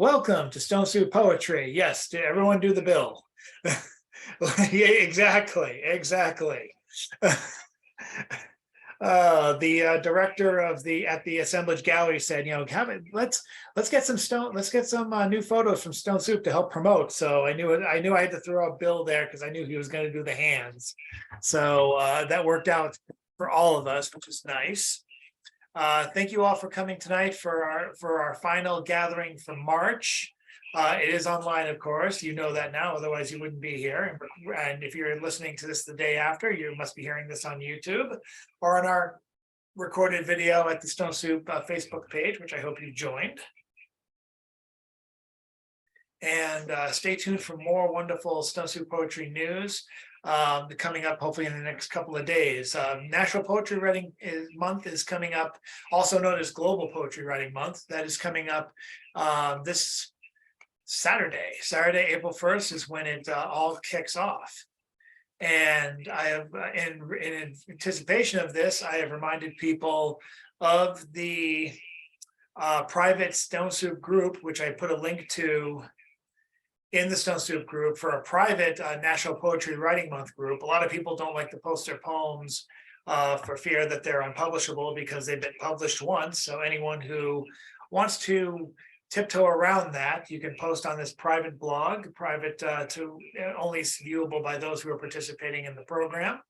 Welcome to Stone Soup Poetry. Yes, did everyone do the bill? Yeah, exactly. The director of the at the assemblage gallery said, let's get some new photos from Stone Soup to help promote. So I knew I had to throw a bill there because I knew he was going to do the hands. So that worked out for all of us, which is nice. Thank you all for coming tonight for our final gathering for March. It is online, of course. You know that now, otherwise you wouldn't be here. And if you're listening to this the day after, you must be hearing this on YouTube or on our recorded video at the Stone Soup Facebook page, which I hope you joined. And stay tuned for more wonderful Stone Soup poetry news coming up hopefully in the next couple of days. National Poetry Writing Month is coming up, also known as Global Poetry Writing Month. That is coming up this Saturday, April 1st is when it all kicks off. And I have, in anticipation of this, I have reminded people of the private Stone Soup group, which I put a link to in the Stone Soup group for a private National Poetry Writing Month group. A lot of people don't like to post their poems for fear that they're unpublishable because they've been published once. So anyone who wants to tiptoe around that, you can post on this private blog, to only viewable by those who are participating in the program.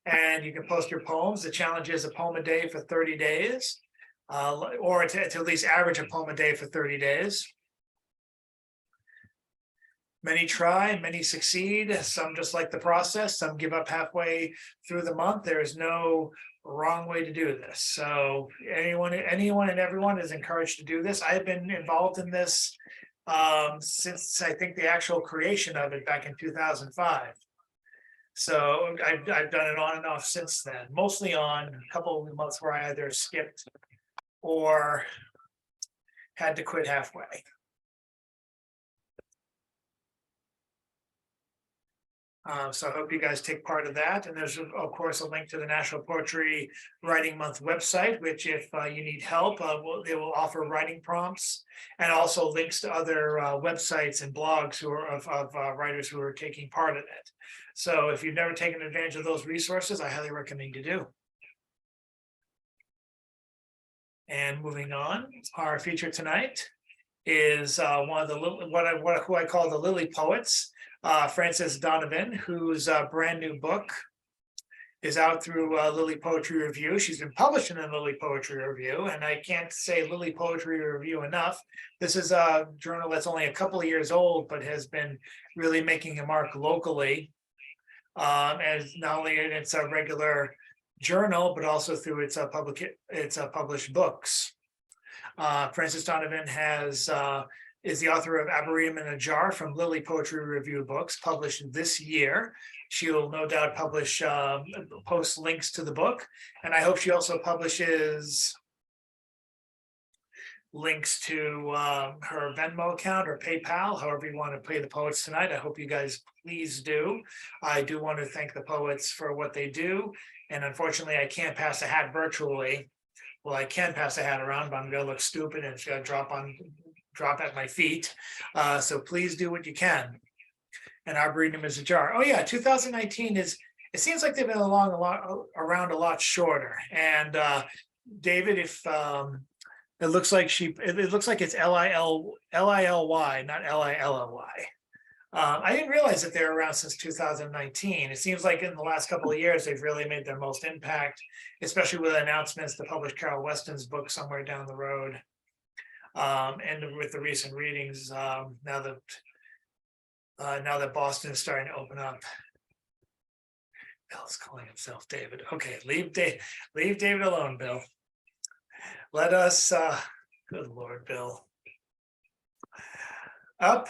And you can post your poems. The challenge is a poem a day for 30 days, or to at least average a poem a day for 30 days. Many try, many succeed, some just like the process, some give up halfway through the month. There is no wrong way to do this. So anyone and everyone is encouraged to do this. I've been involved in this since I think the actual creation of it back in 2005. So I've done it on and off since then, mostly on a couple of months where I either skipped or had to quit halfway. So I hope you guys take part of that. And there's, of course, a link to the National Poetry Writing Month website, which if you need help, they will offer writing prompts and also links to other websites and blogs of writers who are taking part in it. So if you've never taken advantage of those resources, I highly recommend you do. And moving on, our feature tonight is one of the who I call the Lily Poets. Frances Donovan, whose brand new book is out through Lily Poetry Review. She's been published in a Lily Poetry Review, and I can't say Lily Poetry Review enough. This is a journal that's only a couple of years old, but has been really making a mark locally, as not only in its regular journal, but also through its published books. Frances Donovan is the author of Arboretum in a Jar from Lily Poetry Review Books, published this year. She'll no doubt post links to the book. And I hope she also publishes links to her Venmo account or PayPal, however you want to pay the poets tonight. I hope you guys please do. I do want to thank the poets for what they do. And unfortunately, I can't pass a hat virtually. Well, I can pass a hat around, but I'm going to look stupid and it's going to drop at my feet. So please do what you can. And Arboretum is a Jar. Oh yeah, 2019 it seems like they've been around a lot shorter. And David, if it looks like it's Lily, not Lilly. I didn't realize that they're around since 2019. It seems like in the last couple of years, they've really made their most impact, especially with announcements to publish Carol Weston's book somewhere down the road. And with the recent readings, now that Boston is starting to open up. Bill's calling himself David. Okay, leave David alone, Bill. Let us, good Lord, Bill. Up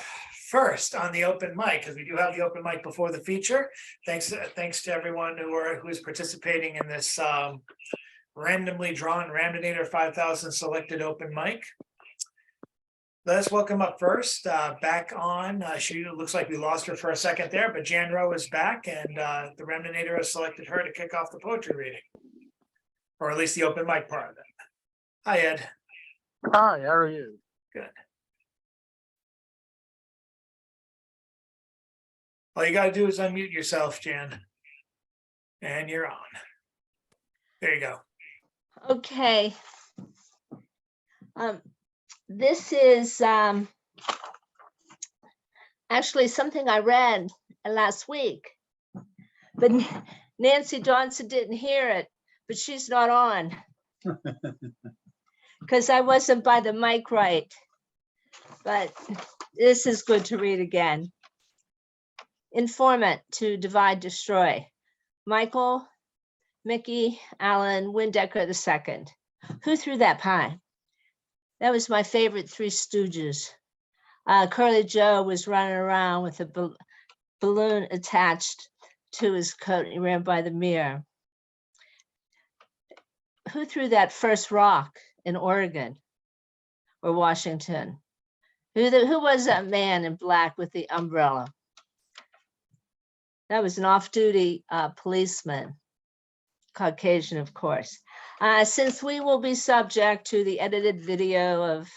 first on the open mic, because we do have the open mic before the feature. Thanks to everyone who is participating in this randomly drawn Ramdonator 5000 selected open mic. Let us welcome up first, back on. She looks like we lost her for a second there, but Jan Rowe is back, and the Ramdonator has selected her to kick off the poetry reading, or at least the open mic part of it. Hi, Ed. Hi, how are you? Good. All you gotta do is unmute yourself, Jan. And you're on. There you go. Okay. This is actually something I read last week, but Nancy Johnson didn't hear it, but she's not on because I wasn't by the mic right. But this is good to read again. Informant to divide, destroy. Michael, Mickey, Allen, Windecker II. Who threw that pie? That was my favorite Three Stooges. Curly Joe was running around with a balloon attached to his coat. He ran by the mirror. Who threw that first rock in Oregon or Washington? Who was that man in black with the umbrella? That was an off-duty policeman, Caucasian, of course. Since we will be subject to the edited video of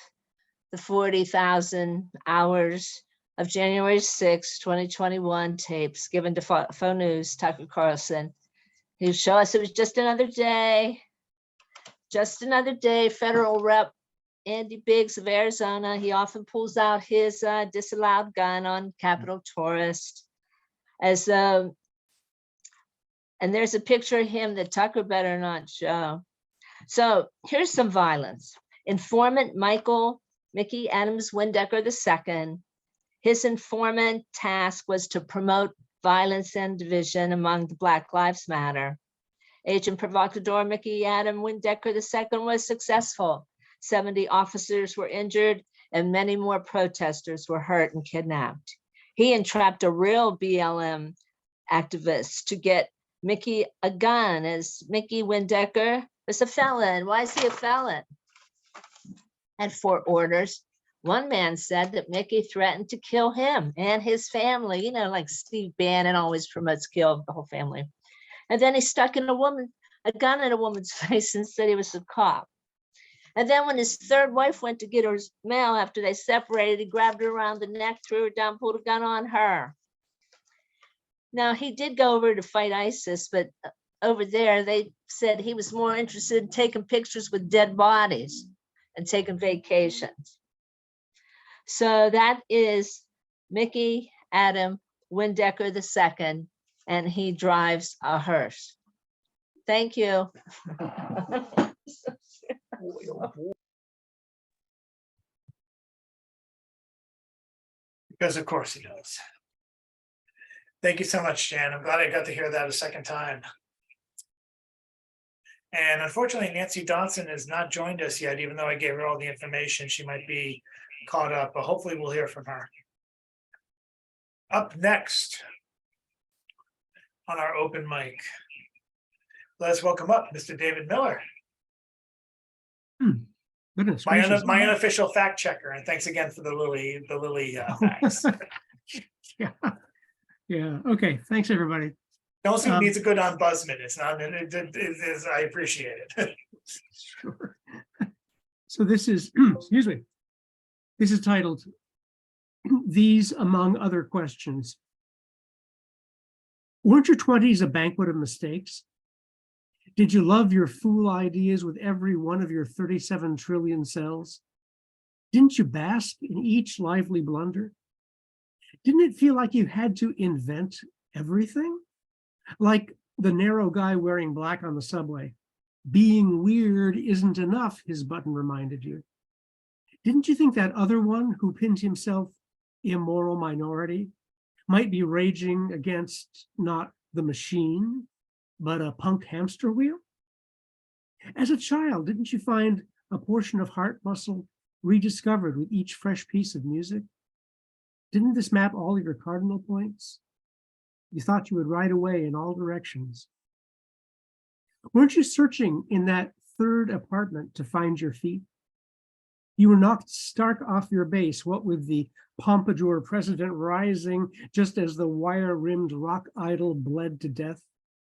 the 40,000 hours of January 6, 2021 tapes given to Faux News, Tucker Carlson, he'll show us it was just another day. Federal Rep Andy Biggs of Arizona, he often pulls out his disallowed gun on Capitol tourist. And there's a picture of him that Tucker better not show. So here's some violence. Informant Michael Mickey Adams Windecker II. His informant task was to promote violence and division among the Black Lives Matter. Agent Provocador Mickey Adam Windecker II was successful. 70 officers were injured and many more protesters were hurt and kidnapped. He entrapped a real BLM activist to get Mickey a gun, as Mickey Windecker was a felon. Why is he a felon? Had 4 orders. One man said that Mickey threatened to kill him and his family, you know, like Steve Bannon always promotes kill the whole family. And then he stuck a gun in a woman's face and said he was a cop. And then when his 3rd wife went to get her mail after they separated, he grabbed her around the neck, threw her down, pulled a gun on her. Now, he did go over to fight ISIS, but over there, they said he was more interested in taking pictures with dead bodies and taking vacations. So that is Mickey Adam Windecker II, and he drives a hearse. Thank you. Because of course he does. Thank you so much, Jan. I'm glad I got to hear that a second time. And unfortunately, Nancy Johnson has not joined us yet, even though I gave her all the information. She might be caught up, but hopefully we'll hear from her. Up next on our open mic, let's welcome up Mr. David Miller. Goodness My gracious. unofficial fact checker, and thanks again for the Lily facts. Yeah. Okay. Thanks, everybody. Don't see needs a good ombudsman. It's not. It is. I appreciate it. Sure. So this is, excuse me. This is titled "These Among Other Questions." Weren't your 20s a banquet of mistakes? Did you love your fool ideas with every one of your 37 trillion cells? Didn't you bask in each lively blunder? Didn't it feel like you had to invent everything? Like the narrow guy wearing black on the subway. Being weird isn't enough, his button reminded you. Didn't you think that other one who pinned himself immoral minority might be raging against not the machine, but a punk hamster wheel? As a child, didn't you find a portion of heart muscle rediscovered with each fresh piece of music? Didn't this map all your cardinal points? You thought you would ride away in all directions. Weren't you searching in that 3rd apartment to find your feet? You were knocked stark off your base, what with the pompadour president rising just as the wire-rimmed rock idol bled to death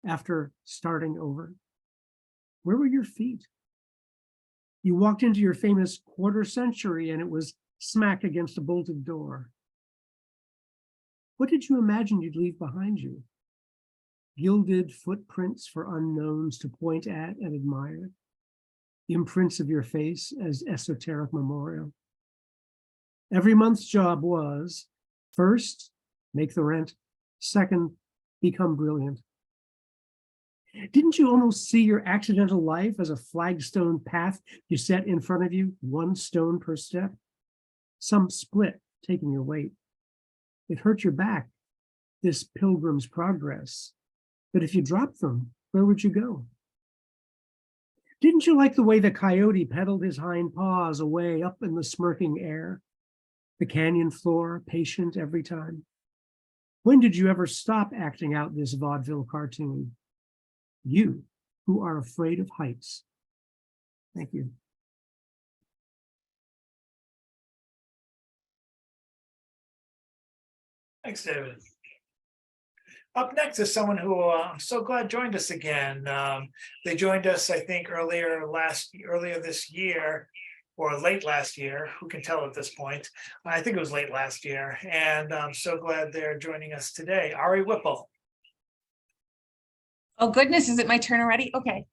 after starting over. Where were your feet? You walked into your famous quarter century and it was smack against a bolted door. What did you imagine you'd leave behind you? Gilded footprints for unknowns to point at and admire. Imprints of your face as esoteric memorial. Every month's job was, first, make the rent. Second, become brilliant. Didn't you almost see your accidental life as a flagstone path you set in front of you, one stone per step? Some split, taking your weight. It hurt your back, this pilgrim's progress. But if you dropped them, where would you go? Didn't you like the way the coyote pedaled his hind paws away up in the smirking air? The canyon floor, patient every time. When did you ever stop acting out this vaudeville cartoon? You, who are afraid of heights. Thank you. Thanks, David. Up next is someone who I'm so glad joined us again. They joined us, I think, earlier this year, or late last year. Who can tell at this point? I think it was late last year, and I'm so glad they're joining us today. Ari Whipple. Oh goodness, is it my turn already? Okay.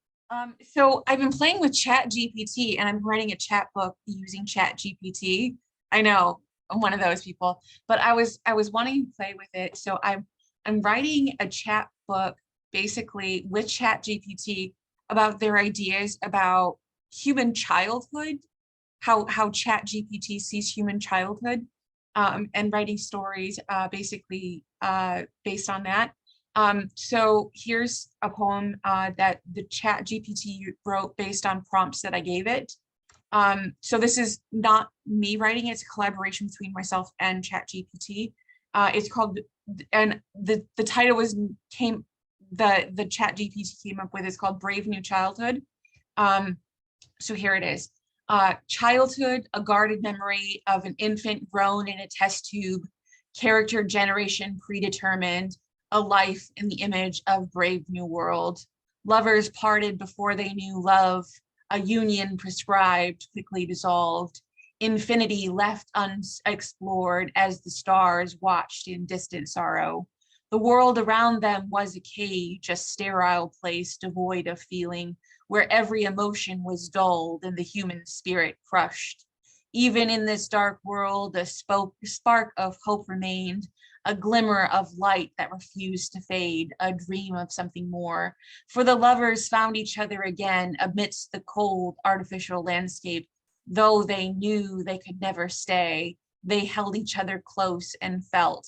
So I've been playing with Chat GPT and I'm writing a chat book using Chat GPT. I know I'm one of those people, but I was wanting to play with it. So I'm writing a chat book basically with Chat GPT about their ideas about human childhood, how Chat GPT sees human childhood, and writing stories basically based on that. So here's a poem that the Chat GPT wrote based on prompts that I gave it. So this is not me writing, it's a collaboration between myself and Chat GPT. It's called, and the title was the Chat GPT came up with is called Brave New Childhood. So here it is. Childhood, a guarded memory of an infant grown in a test tube, character generation predetermined, a life in the image of brave new world. Lovers parted before they knew love, a union prescribed, quickly dissolved. Infinity left unexplored as the stars watched in distant sorrow. The world around them was a cage, a sterile place devoid of feeling, where every emotion was dulled and the human spirit crushed. Even in this dark world, a spark of hope remained, a glimmer of light that refused to fade, a dream of something more. For the lovers found each other again amidst the cold, artificial landscape. Though they knew they could never stay, they held each other close and felt.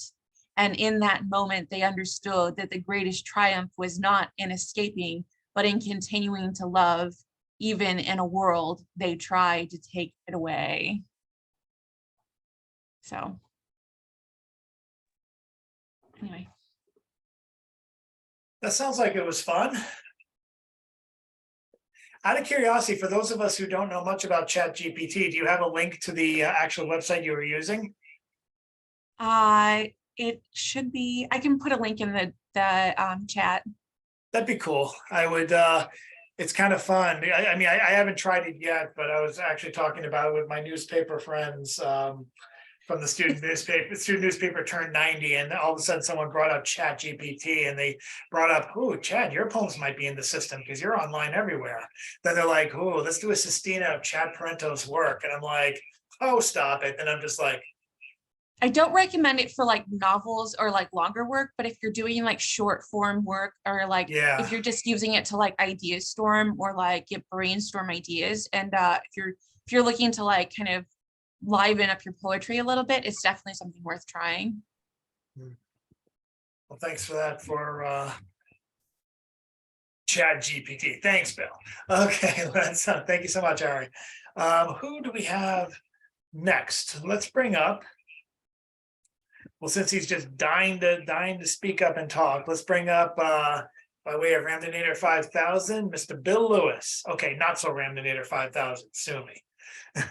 And in that moment, they understood that the greatest triumph was not in escaping, but in continuing to love, even in a world they tried to take it away. So. Anyway. That sounds like it was fun. Out of curiosity, for those of us who don't know much about Chat GPT, do you have a link to the actual website you were using? It should be, I can put a link in the chat. That'd be cool. I would, it's kind of fun. I mean, I haven't tried it yet, but I was actually talking about it with my newspaper friends, from the student newspaper. The student newspaper turned 90, and all of a sudden someone brought up Chat GPT, and they brought up, "Oh, Chad, your poems might be in the system because you're online everywhere." Then they're like, "Oh, let's do a sestina of Chad Parento's work," and I'm like, "Oh, stop it!" And I'm just like, I don't recommend it for like novels or like longer work, but if you're doing like short form work, or like yeah, if you're just using it to like idea storm or like get brainstorm ideas, and if you're looking to like kind of liven up your poetry a little bit, it's definitely something worth trying. well, thanks for that for Chat GPT. Thanks, Bill. Okay, thank you so much, Ari. Who do we have next? Let's bring up. Well, since he's just dying to speak up and talk, let's bring up by way of Ramdonator 5000, Mr. Bill Lewis. Okay, not so Ramdonator 5000, sue me.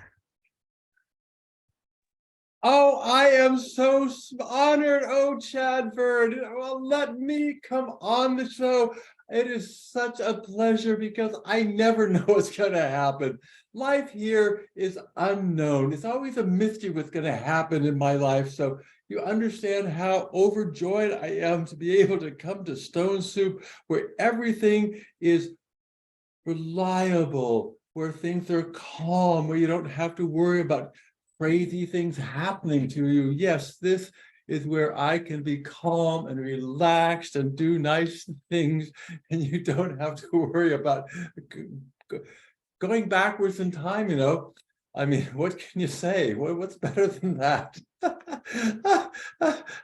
Oh, I am so honored. Oh, Chadford, well, let me come on the show. It is such a pleasure because I never know what's going to happen. Life here is unknown. It's always a mystery what's going to happen in my life. So you understand how overjoyed I am to be able to come to Stone Soup, where everything is reliable, where things are calm, where you don't have to worry about crazy things happening to you. Yes, this is where I can be calm and relaxed and do nice things, and you don't have to worry about going backwards in time, you know. I mean, what can you say? What's better than that?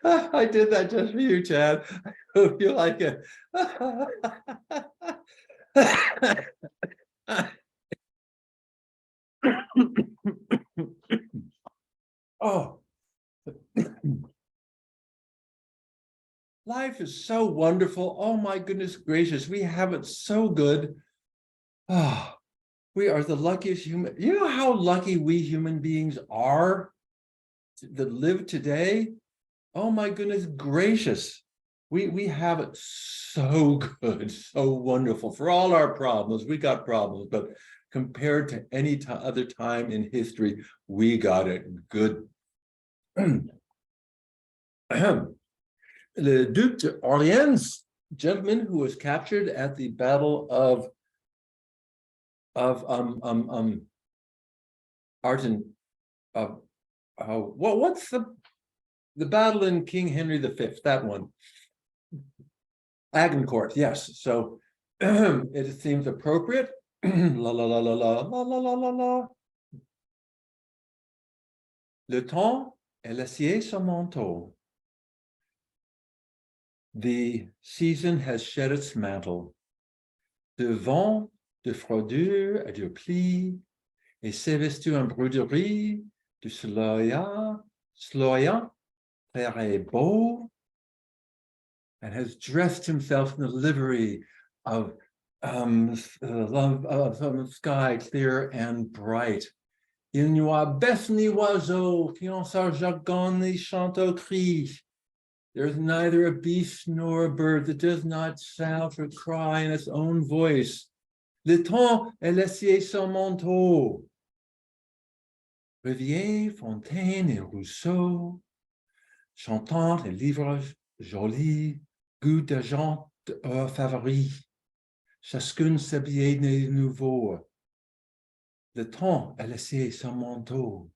I did that just for you, Chad. I hope you like it. Oh. Life is so wonderful. Oh my goodness gracious, we have it so good. Oh, we are the luckiest human. You know how lucky we human beings are that live today? Oh my goodness gracious. We have it so good, so wonderful. For all our problems, we got problems, but compared to any other time in history, we got it good. The Duke d'Orléans, gentleman who was captured at the Battle of Arden. What's the battle in King Henry V? That one. Agincourt, yes. So it seems appropriate. La la la la la la la la la la. Le temps est laissé son manteau. The season has shed its mantle. De vent, de froidure et de pluie, et s'est vêtu en broderie, du soleil, très beau, and has dressed himself in the livery of sky clear and bright. Il n'y a baisse ni oiseau qui en sa jargon ni chante au cri. There's neither a beast nor a bird that does not shout or cry in its own voice. Le temps est laissé son manteau. Rivière, fontaine et ruisseau, chantant les livres jolis, goût d'argent favori, chacun s'habillait de nouveau. Le temps est laissé son manteau.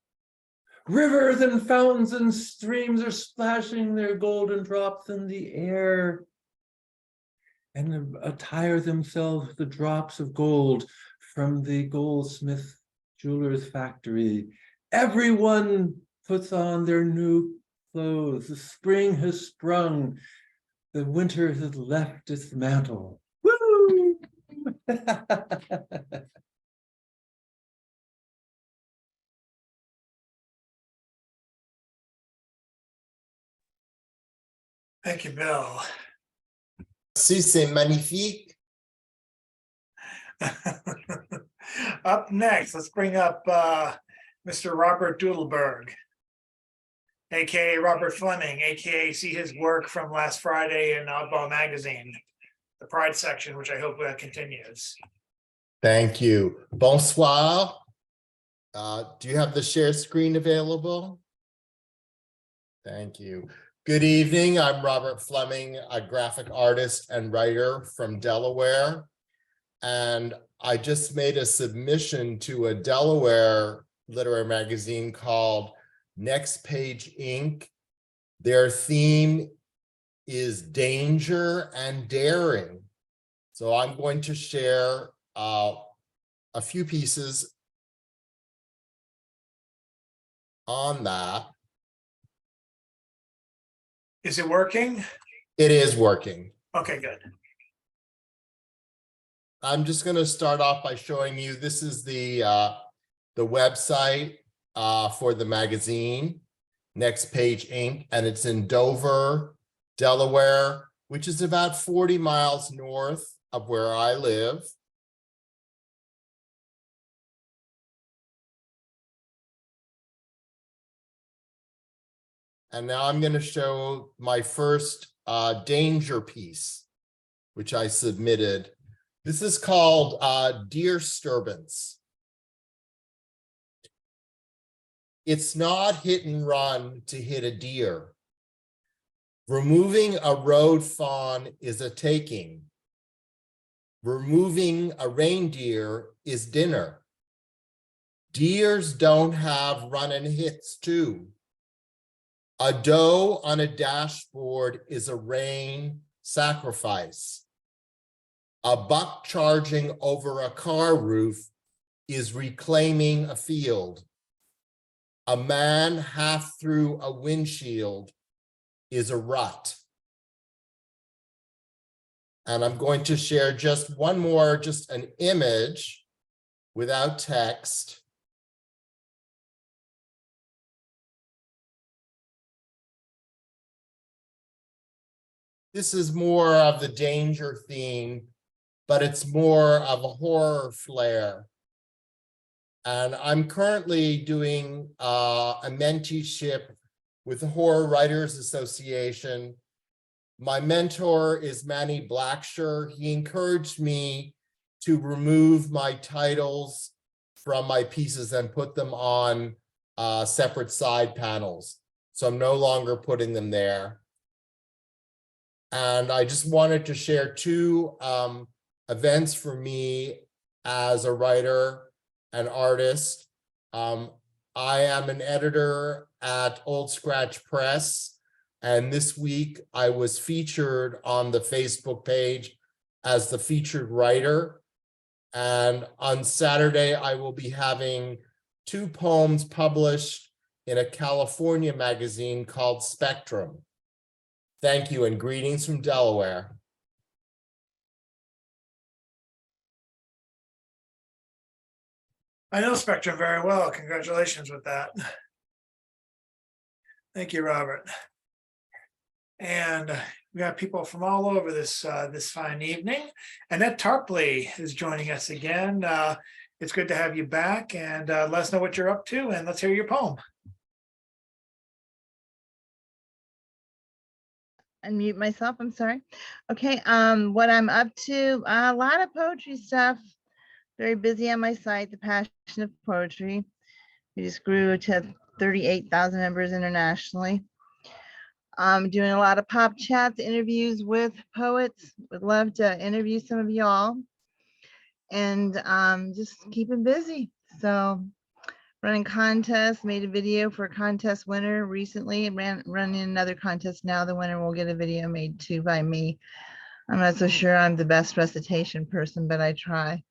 Rivers and fountains and streams are splashing their golden drops in the air and attire themselves with the drops of gold from the goldsmith jeweler's factory. Everyone puts on their new clothes. The spring has sprung. The winter has left its mantle. Woo! Thank you, Bill. Si, c'est magnifique. Up next, let's bring up Mr. Robert Doodleberg, aka Robert Fleming, aka see his work from last Friday in Oddball Magazine, the Pride section, which I hope continues. Thank you. Bonsoir. Do you have the share screen available? Thank you. Good evening. I'm Robert Fleming, a graphic artist and writer from Delaware. And I just made a submission to a Delaware literary magazine called Next Page Inc. Their theme is danger and daring. So I'm going to share a few pieces on that. Is it working? It is working. Okay, good. I'm just going to start off by showing you, this is the website for the magazine, Next Page Inc., and it's in Dover, Delaware, which is about 40 miles north of where I live. And now I'm going to show my first danger piece, which I submitted. This is called Deer Disturbance. It's not hit and run to hit a deer. Removing a road fawn is a taking. Removing a reindeer is dinner. Deers don't have run and hits too. A doe on a dashboard is a rain sacrifice. A buck charging over a car roof is reclaiming a field. A man half through a windshield is a rut. And I'm going to share just one more, just an image without text. This is more of the danger theme, but it's more of a horror flair. And I'm currently doing a mentorship with the Horror Writers Association. My mentor is Manny Blacksher. He encouraged me to remove my titles from my pieces and put them on separate side panels. So I'm no longer putting them there. And I just wanted to share two events for me as a writer and artist. I am an editor at Old Scratch Press. And this week I was featured on the Facebook page as the featured writer. And on Saturday, I will be having 2 poems published in a California magazine called Spectrum. Thank you and greetings from Delaware. I know Spectrum very well. Congratulations with that. Thank you, Robert. And we got people from all over this this fine evening. Annette Tarpley is joining us again. It's good to have you back, and let us know what you're up to, and let's hear your poem. Unmute myself, I'm sorry. Okay, what I'm up to, a lot of poetry stuff. Very busy on my site, The Passion of Poetry. We just grew to 38,000 members internationally. I'm doing a lot of pop chats, interviews with poets. Would love to interview some of y'all. And just keeping busy. So running contests, made a video for a contest winner recently, running another contest now. The winner will get a video made too by me. I'm not so sure I'm the best recitation person, but I try.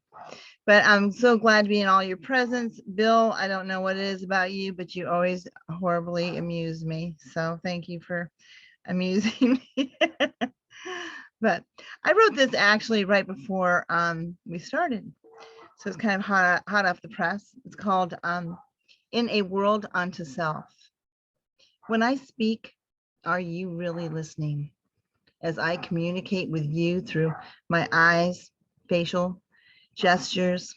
But I'm so glad to be in all your presence. Bill, I don't know what it is about you, but you always horribly amuse me. So thank you for amusing me. But I wrote this actually right before we started. So it's kind of hot off the press. It's called In a World Unto Self. When I speak, are you really listening? As I communicate with you through my eyes, facial gestures,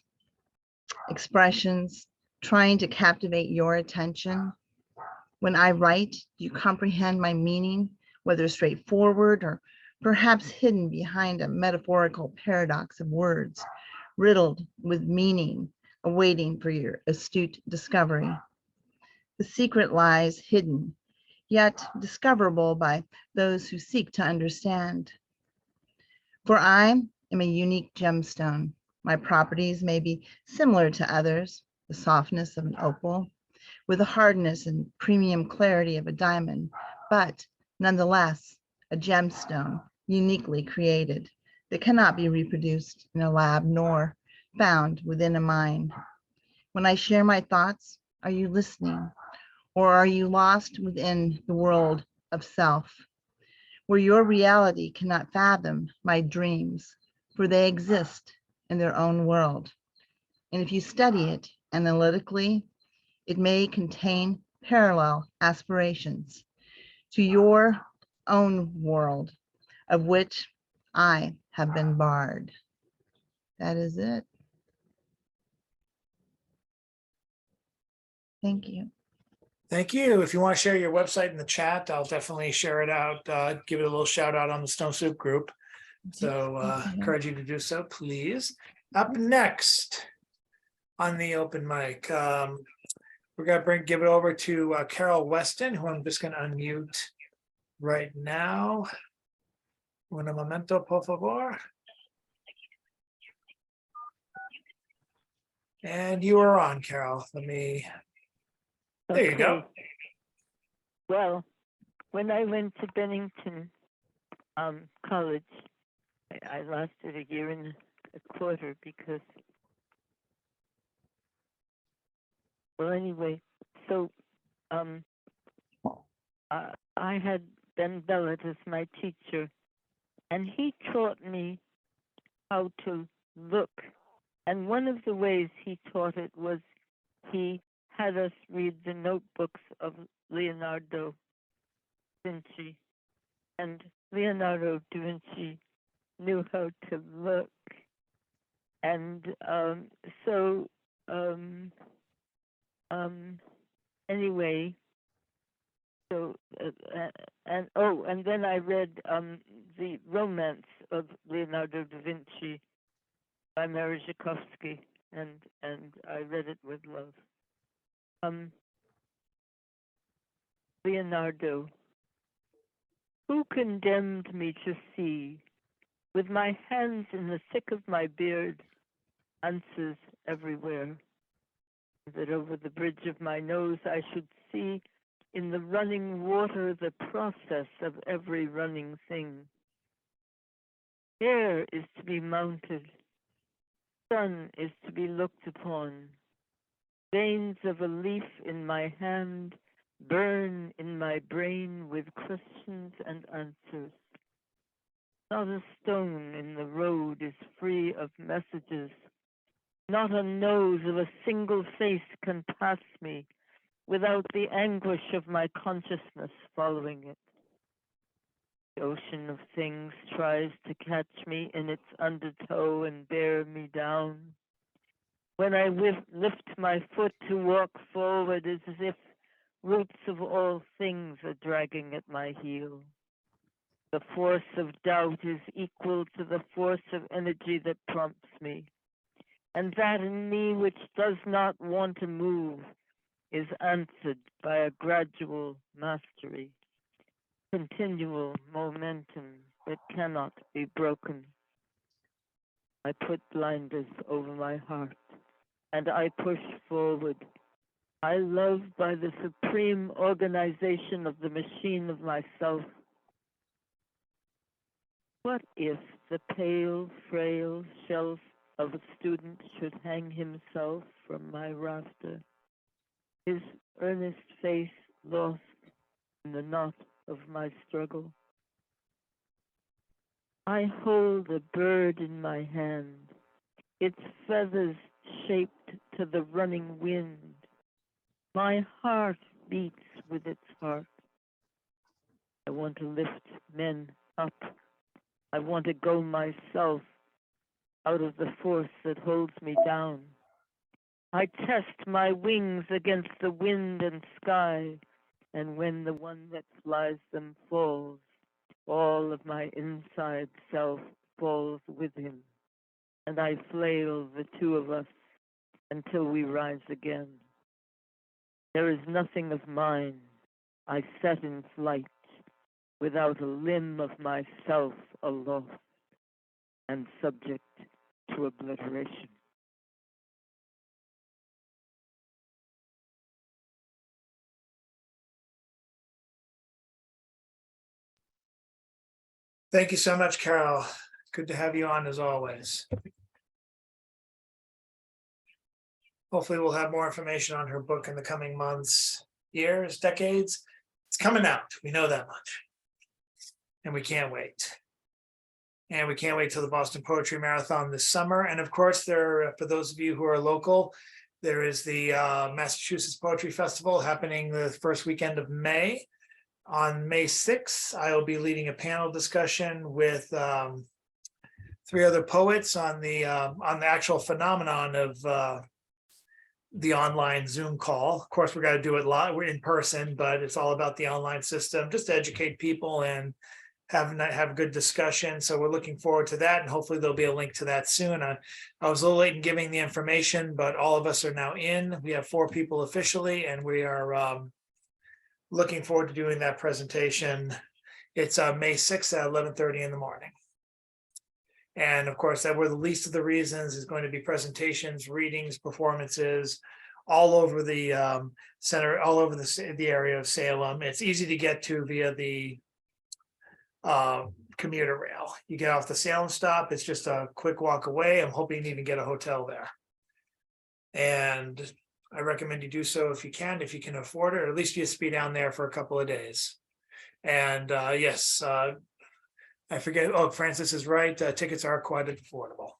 expressions, trying to captivate your attention. When I write, do you comprehend my meaning, whether straightforward or perhaps hidden behind a metaphorical paradox of words, riddled with meaning, awaiting for your astute discovery? The secret lies hidden, yet discoverable by those who seek to understand. For I am a unique gemstone. My properties may be similar to others, the softness of an opal, with the hardness and premium clarity of a diamond, but nonetheless, a gemstone uniquely created that cannot be reproduced in a lab nor found within a mine. When I share my thoughts, are you listening? Or are you lost within the world of self, where your reality cannot fathom my dreams, for they exist in their own world? And if you study it analytically, it may contain parallel aspirations to your own world, of which I have been barred. That is it. Thank you. Thank you. If you want to share your website in the chat, I'll definitely share it out, give it a little shout out on the Stone Soup group. So encourage you to do so, please. Up next on the open mic, we're gonna give it over to Carol Weston, who I'm just gonna unmute right now. Un momento, por favor. And you are on, Carol. Let me, there you go. Okay. Well, when I went to Bennington College, I lasted a year and a quarter because, well, anyway, so I had Ben Bellet as my teacher, and he taught me how to look. And one of the ways he taught it was he had us read the notebooks of Leonardo da Vinci. And Leonardo da Vinci knew how to look. And anyway, so and then I read the Romance of Leonardo da Vinci by Mary Zhukovsky, and I read it with love. Leonardo, who condemned me to see, with my hands in the thick of my beard, answers everywhere, that over the bridge of my nose I should see in the running water the process of every running thing. Air is to be mounted, sun is to be looked upon, veins of a leaf in my hand burn in my brain with questions and answers. Not a stone in the road is free of messages. Not a nose of a single face can pass me without the anguish of my consciousness following it. The ocean of things tries to catch me in its undertow and bear me down. When I lift my foot to walk forward, it's as if roots of all things are dragging at my heel. The force of doubt is equal to the force of energy that prompts me. And that in me which does not want to move is answered by a gradual mastery, continual momentum that cannot be broken. I put blinders over my heart and I push forward. I love by the supreme organization of the machine of myself. What if the pale, frail shelf of a student should hang himself from my rafter, his earnest face lost in the knot of my struggle? I hold a bird in my hand, its feathers shaped to the running wind. My heart beats with its heart. I want to lift men up. I want to go myself out of the force that holds me down. I test my wings against the wind and sky, and when the one that flies them falls, all of my inside self falls with him, and I flail the two of us until we rise again. There is nothing of mine. I set in flight without a limb of myself aloft and subject to obliteration. Thank you so much, Carol. Good to have you on as always. Hopefully we'll have more information on her book in the coming months, years, decades. It's coming out. We know that much. And we can't wait. And we can't wait till the Boston Poetry Marathon this summer. And of course, there, for those of you who are local, there is the Massachusetts Poetry Festival happening the first weekend of May. On May 6th, I will be leading a panel discussion with 3 other poets on the actual phenomenon of the online Zoom call. Of course, we're going to do it live, we're in person, but it's all about the online system, just to educate people and have good discussion. So we're looking forward to that, and hopefully there'll be a link to that soon. I was a little late in giving the information, but all of us are now in. We have 4 people officially, and we are looking forward to doing that presentation. It's May 6th at 11:30 in the morning. And of course, that were the least of the reasons is going to be presentations, readings, performances all over the center, all over the area of Salem. It's easy to get to via the commuter rail. You get off the Salem stop, it's just a quick walk away. I'm hoping to even get a hotel there. And I recommend you do so if you can afford it, or at least you just be down there for a couple of days. And yes, I forget, oh, Francis is right, tickets are quite affordable.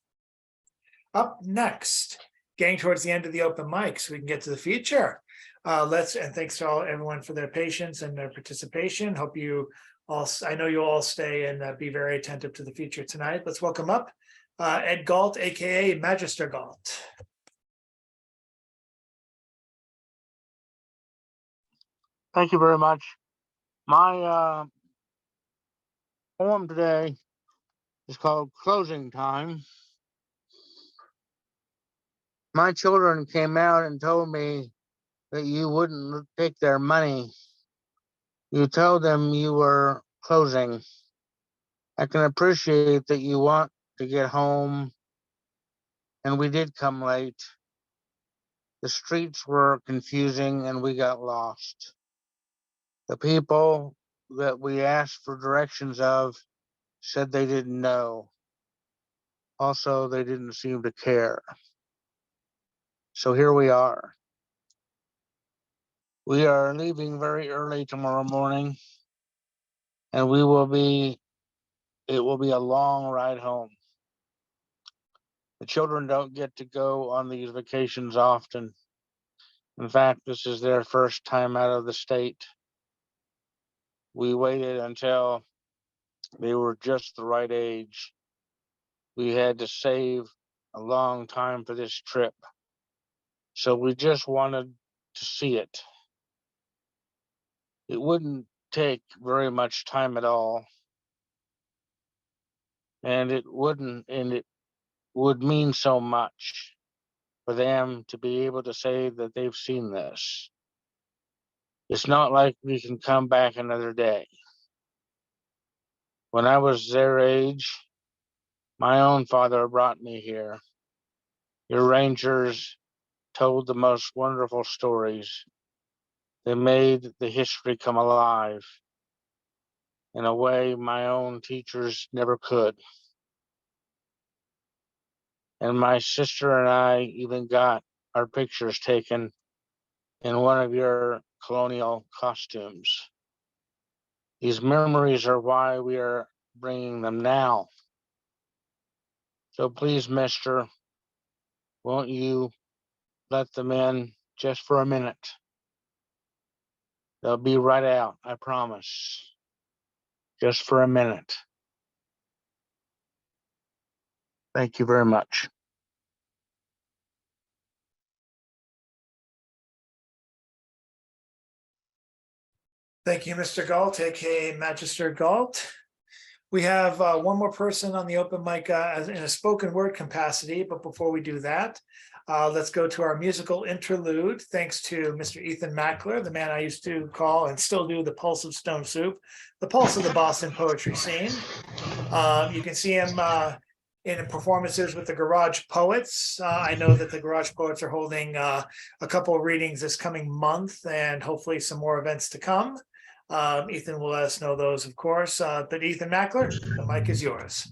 Up next, getting towards the end of the open mic, so we can get to the future. And thanks to everyone for their patience and their participation. Hope you all, I know you'll all stay and be very attentive to the future tonight. Let's welcome up Ed Galt, AKA Magister Galt. Thank you very much. My poem today is called Closing Time. My children came out and told me that you wouldn't take their money. You told them you were closing. I can appreciate that you want to get home, and we did come late. The streets were confusing and we got lost. The people that we asked for directions of said they didn't know. Also, they didn't seem to care. So here we are. We are leaving very early tomorrow morning, and it will be a long ride home. The children don't get to go on these vacations often. In fact, this is their first time out of the state. We waited until they were just the right age. We had to save a long time for this trip. So we just wanted to see it. It wouldn't take very much time at all. And it would mean so much for them to be able to say that they've seen this. It's not like we can come back another day. When I was their age, my own father brought me here. Your rangers told the most wonderful stories. They made the history come alive in a way my own teachers never could. And my sister and I even got our pictures taken in one of your colonial costumes. These memories are why we are bringing them now. So please, mister, won't you let them in just for a minute? They'll be right out, I promise. Just for a minute. Thank you very much. Thank you, Mr. Galt, aka Magister Galt. We have one more person on the open mic in a spoken word capacity, but before we do that, let's go to our musical interlude. Thanks to Mr. Ethan Mackler, the man I used to call and still do the pulse of Stone Soup, the pulse of the Boston poetry scene. You can see him in performances with the Garage Poets. I know that the Garage Poets are holding a couple of readings this coming month, and hopefully some more events to come. Ethan will let us know those, of course. But Ethan Mackler, the mic is yours.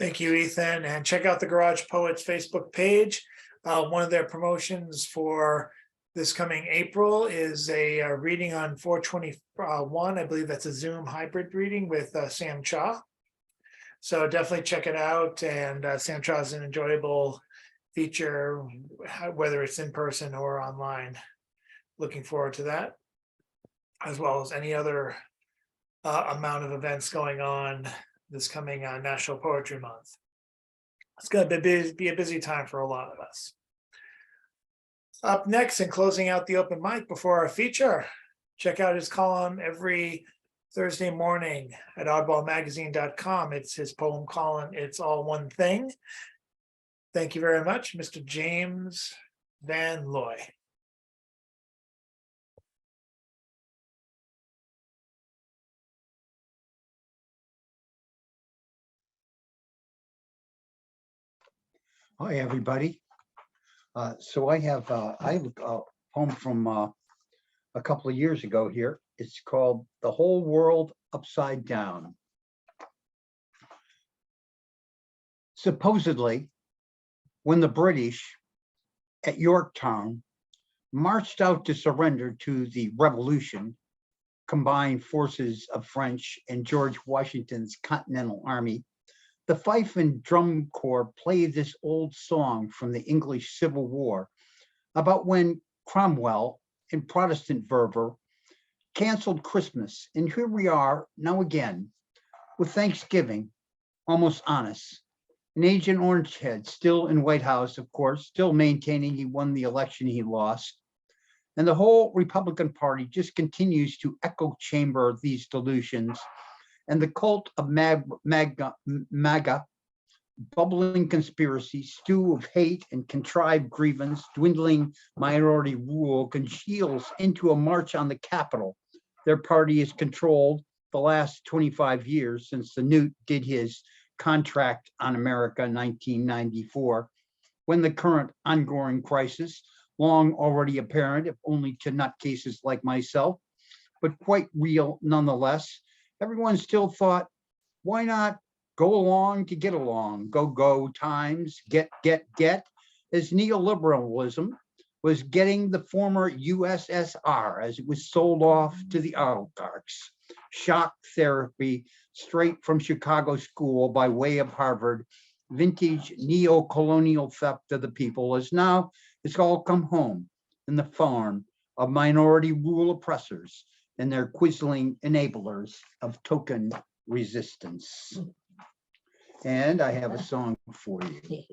Thank you, Ethan, and check out the Garage Poets Facebook page. One of their promotions for this coming April is a reading on 421. I believe that's a Zoom hybrid reading with Sam Cha. So definitely check it out. And Sam Cha is an enjoyable feature, whether it's in person or online. Looking forward to that, as well as any other amount of events going on this coming National Poetry Month. It's going to be a busy time for a lot of us. Up next and closing out the open mic before our feature, check out his column every Thursday morning at oddballmagazine.com. It's his poem column, It's All One Thing. Thank you very much, Mr. James Van Loy. Hi, everybody. So I have a poem from a couple of years ago here. It's called The Whole World Upside Down. Supposedly, when the British at Yorktown marched out to surrender to the revolution, combined forces of French and George Washington's Continental Army, the fife and drum corps played this old song from the English Civil War about when Cromwell, in Protestant fervor, canceled Christmas. And here we are now again with Thanksgiving almost on us. An Agent Orangehead still in White House, of course, still maintaining he won the election he lost. And the whole Republican Party just continues to echo chamber these delusions. And the cult of MAGA, bubbling conspiracy, stew of hate and contrived grievance, dwindling minority rule congeals into a march on the Capitol. Their party is controlled the last 25 years since the Newt did his contract on America in 1994, when the current ongoing crisis, long already apparent, if only to nutcases like myself, but quite real nonetheless, everyone still thought, why not go along to get along, go times, get, as neoliberalism was getting the former USSR as it was sold off to the oligarchs. Shock therapy straight from Chicago school by way of Harvard, vintage neo-colonial theft of the people is now, it's all come home in the form of minority rule oppressors and their quisling enablers of token resistance. And I have a song for you.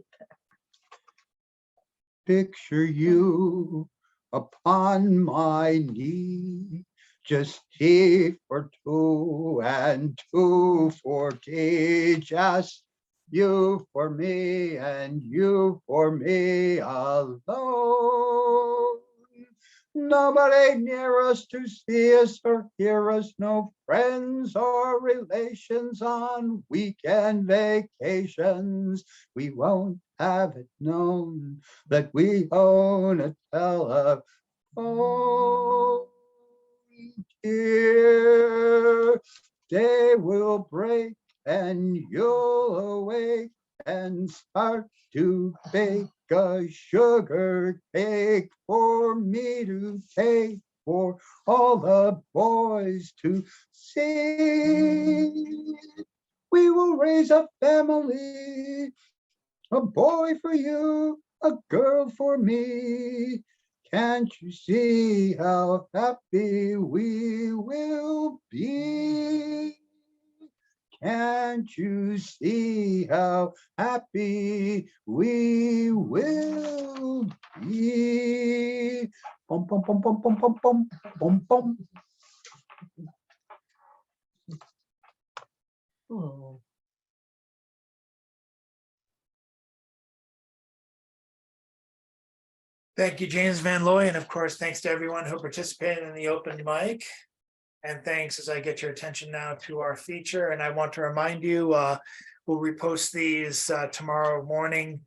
Picture you upon my knee, just tea for two and 2 for tea, just you for me and you for me alone. Nobody near us to see us or hear us, no friends or relations on weekend vacations. We won't have it known that we own a telephone. Dear, day will break and you'll awake and start to bake a sugar cake for me to take, for all the boys to see. We will raise a family, a boy for you, a girl for me. Can't you see how happy we will be? Can't you see how happy we will be? Bum, bum, bum, bum, bum, bum, bum, bum, bum. Oh. Thank you, James Van Loy, and of course, thanks to everyone who participated in the open mic. And thanks as I get your attention now to our feature. And I want to remind you, we'll repost these tomorrow morning.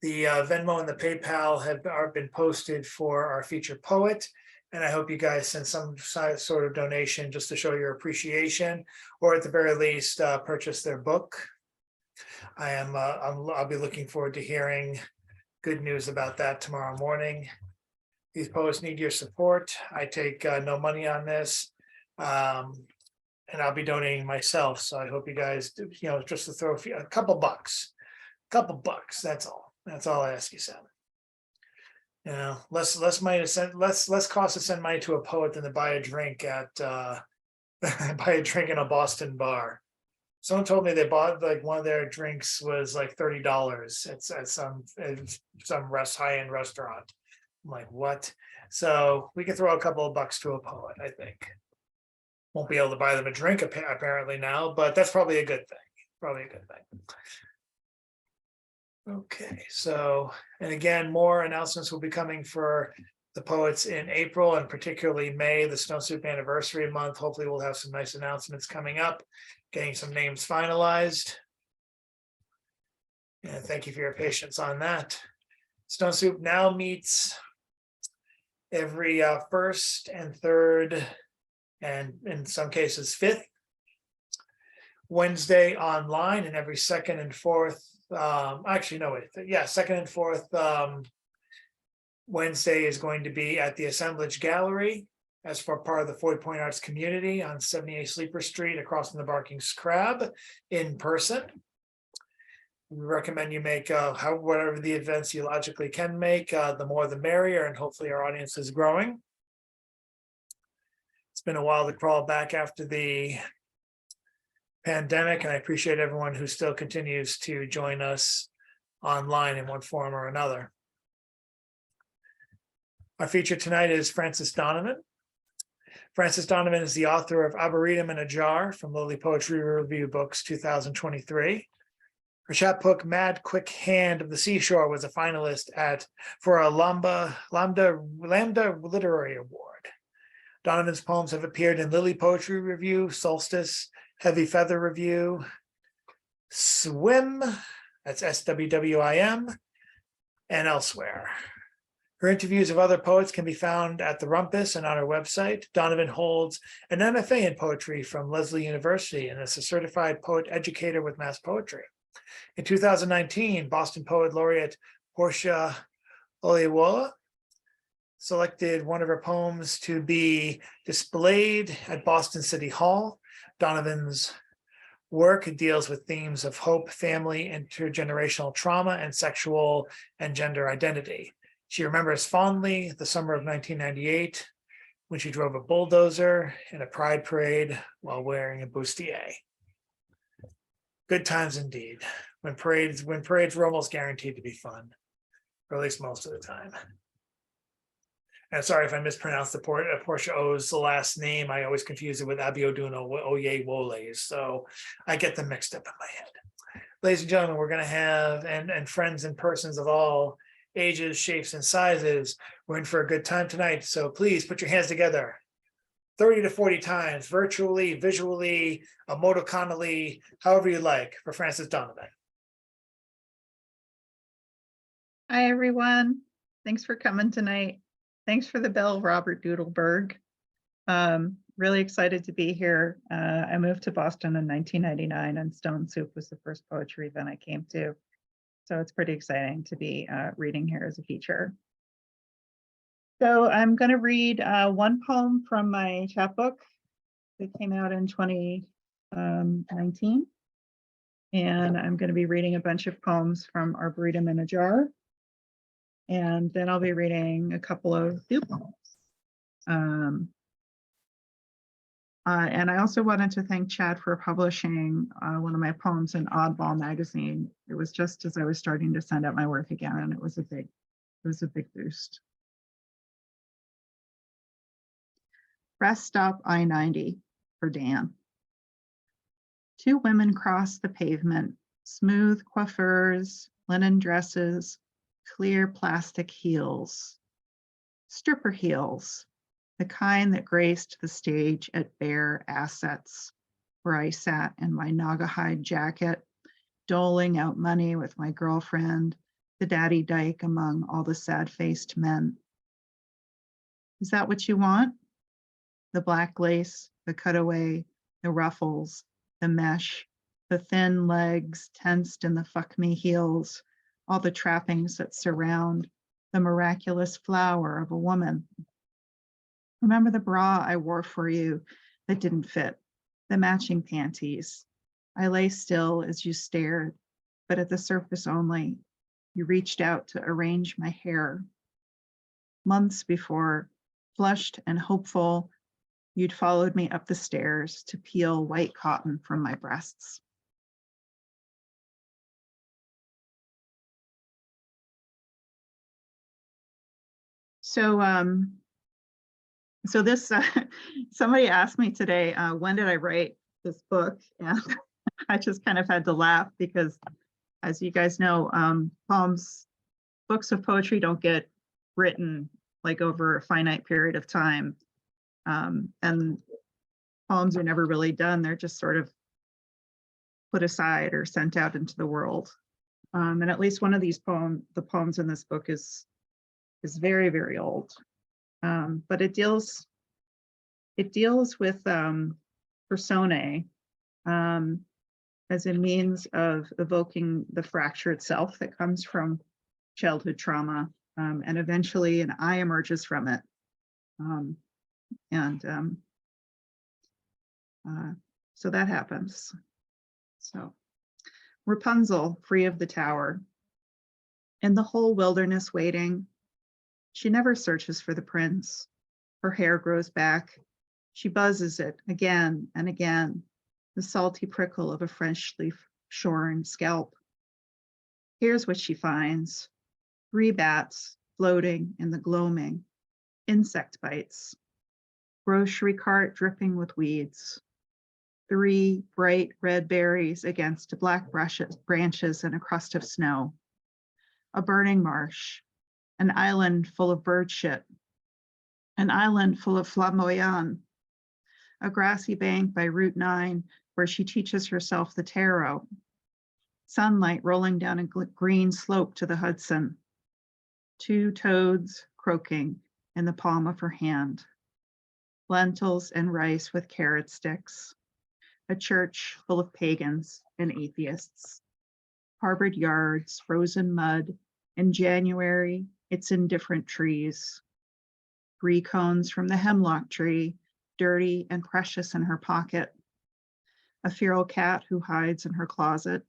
The Venmo and the PayPal have been posted for our feature poet. And I hope you guys send some sort of donation just to show your appreciation, or at the very least, purchase their book. I'll be looking forward to hearing good news about that tomorrow morning. These poets need your support. I take no money on this. And I'll be donating myself. So I hope you guys, just to throw a couple bucks. That's all. That's all I ask you, Sam. Less cost to send money to a poet than to buy a drink at buy a drink in a Boston bar. Someone told me they bought like one of their drinks was like $30 at some high-end restaurant. I'm like, what? So we can throw a couple of bucks to a poet, I think. Won't be able to buy them a drink apparently now, but that's probably a good thing. Okay, so, and again, more announcements will be coming for the poets in April and particularly May, the Stone Soup anniversary month. Hopefully we'll have some nice announcements coming up, getting some names finalized. And thank you for your patience on that. Stone Soup now meets every first and third, and in some cases fifth Wednesday online, and every second and fourth, second and fourth Wednesday is going to be at the Assemblage Gallery as for part of the Floyd Point Arts community on 78 Sleeper Street across from the Barking Crab in person. We recommend you make whatever the events you logically can make, the more the merrier, and hopefully our audience is growing. It's been a while to crawl back after the pandemic, and I appreciate everyone who still continues to join us online in one form or another. Our feature tonight is Francis Donovan. Francis Donovan is the author of Arboretum in a Jar from Lily Poetry Review Books 2023. Her chapbook Mad Quick Hand of the Seashore was a finalist for a Lambda Literary Award. Donovan's poems have appeared in Lily Poetry Review, Solstice, Heavy Feather Review, Swim, that's SWWIM, and elsewhere. Her interviews of other poets can be found at the Rumpus and on her website. Donovan holds an MFA in poetry from Lesley University and is a certified poet educator with Mass Poetry. In 2019, Boston Poet Laureate Portia Olewola selected one of her poems to be displayed at Boston City Hall. Donovan's work deals with themes of hope, family, intergenerational trauma, and sexual and gender identity. She remembers fondly the summer of 1998 when she drove a bulldozer in a pride parade while wearing a bustier. Good times indeed, when parades were almost guaranteed to be fun, or at least most of the time. And sorry if I mispronounced Portia O's last name. I always confuse it with Abiodun Oyewole, so I get them mixed up in my head. Ladies and gentlemen, we're going to have, and friends and persons of all ages, shapes, and sizes, we're in for a good time tonight. So please put your hands together 30 to 40 times, virtually, visually, emoticonally, however you like, for Francis Donovan. Hi, everyone. Thanks for coming tonight. Thanks for the bell, Robert Doodleberg. Really excited to be here. I moved to Boston in 1999, and Stone Soup was the first poetry event I came to. So it's pretty exciting to be reading here as a feature. So I'm going to read one poem from my chapbook that came out in 2019. And I'm going to be reading a bunch of poems from Arboretum in a Jar. And then I'll be reading a couple of new poems. And I also wanted to thank Chad for publishing one of my poems in Oddball magazine. It was just as I was starting to send out my work again, and it was a big boost. Rest stop I-90 for Dan. Two women cross the pavement, smooth coiffures, linen dresses, clear plastic heels, stripper heels, the kind that graced the stage at Bare Assets, where I sat in my Naugahyde jacket, doling out money with my girlfriend, the daddy dyke among all the sad-faced men. Is that what you want? The black lace, the cutaway, the ruffles, the mesh, the thin legs tensed in the fuck me heels, all the trappings that surround the miraculous flower of a woman. Remember the bra I wore for you that didn't fit, the matching panties. I lay still as you stared, but at the surface only. You reached out to arrange my hair. Months before, flushed and hopeful, you'd followed me up the stairs to peel white cotton from my breasts. So this, somebody asked me today, when did I write this book? And I just kind of had to laugh because, as you guys know, books of poetry don't get written like over a finite period of time. And poems are never really done. They're just sort of put aside or sent out into the world. And at least one of these the poems in this book is very, very old. But it deals with personae as a means of evoking the fracture itself that comes from childhood trauma, and eventually an I emerges from it. So that happens. So Rapunzel, free of the tower, in the whole wilderness waiting, she never searches for the prince. Her hair grows back. She buzzes it again and again, the salty prickle of a freshly shorn scalp. Here's what she finds: 3 bats floating in the gloaming, insect bites, grocery cart dripping with weeds, 3 bright red berries against black branches and a crust of snow, a burning marsh, an island full of bird shit, an island full of flamboyant, a grassy bank by Route 9 where she teaches herself the tarot, sunlight rolling down a green slope to the Hudson, 2 toads croaking in the palm of her hand, lentils and rice with carrot sticks, a church full of pagans and atheists, Harvard yards, frozen mud. In January, it's in different trees. 3 cones from the hemlock tree, dirty and precious in her pocket. A feral cat who hides in her closet.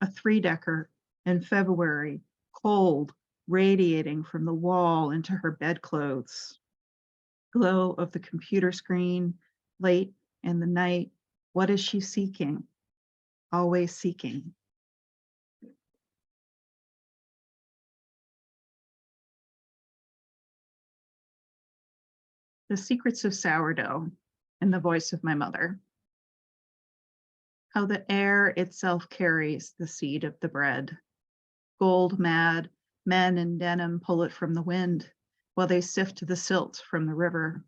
A 3-decker in February, cold, radiating from the wall into her bedclothes. Glow of the computer screen, late in the night. What is she seeking? Always seeking. The secrets of sourdough in the voice of my mother. How the air itself carries the seed of the bread. Gold mad, men in denim pull it from the wind while they sift the silt from the river.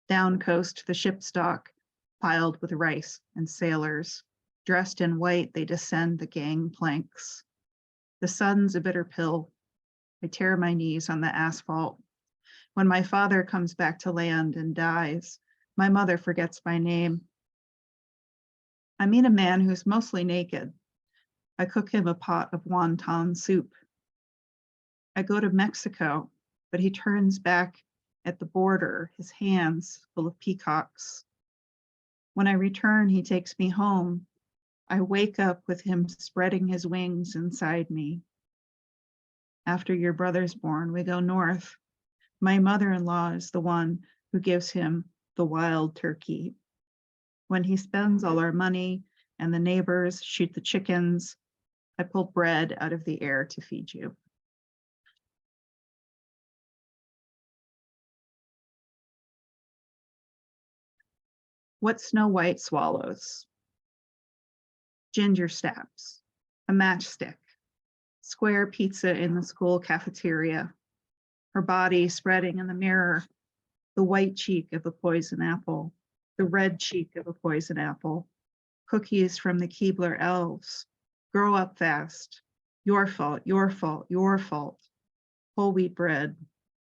Down coast, the ship's dock, piled with rice and sailors. Dressed in white, they descend the gangplanks. The sun's a bitter pill. I tear my knees on the asphalt. When my father comes back to land and dies, my mother forgets my name. I meet a man who's mostly naked. I cook him a pot of wonton soup. I go to Mexico, but he turns back at the border, his hands full of peacocks. When I return, he takes me home. I wake up with him spreading his wings inside me. After your brother's born, we go north. My mother-in-law is the one who gives him the wild turkey. When he spends all our money and the neighbors shoot the chickens, I pull bread out of the air to feed you. What Snow White swallows. Ginger snaps, a matchstick, square pizza in the school cafeteria, her body spreading in the mirror, the white cheek of a poison apple, the red cheek of a poison apple, cookies from the Keebler elves, grow up fast, your fault, your fault, your fault, whole wheat bread,